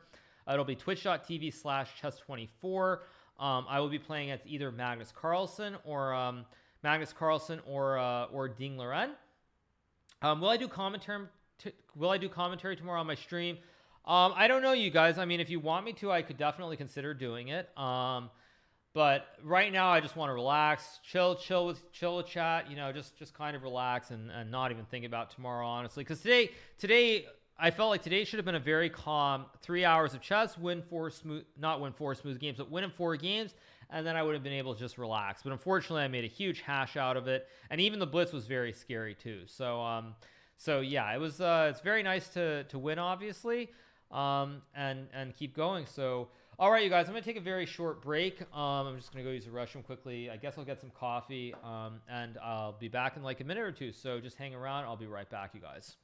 It'll be twitch.tv/chess24. I will be playing against either Magnus Carlsen or Ding Liren. Will I do commentary tomorrow on my stream? I don't know, you guys. I mean, if you want me to, I could definitely consider doing it. But right now, I just want to relax, chill with chat. You know, just kind of relax and not even think about tomorrow, honestly. Because today, I felt like today should have been a very calm 3 hours of chess, not win four smooth games, but win in 4 games, and then I would have been able to just relax. But unfortunately, I made a huge hash out of it, and even the blitz was very scary too. So yeah, it was it's very nice to win, obviously, and keep going. So all right, you guys, I'm gonna take a very short break. I'm just gonna go use the restroom quickly. I guess I'll get some coffee, and I'll be back in like a minute or two. So just hang around. I'll be right back, you guys.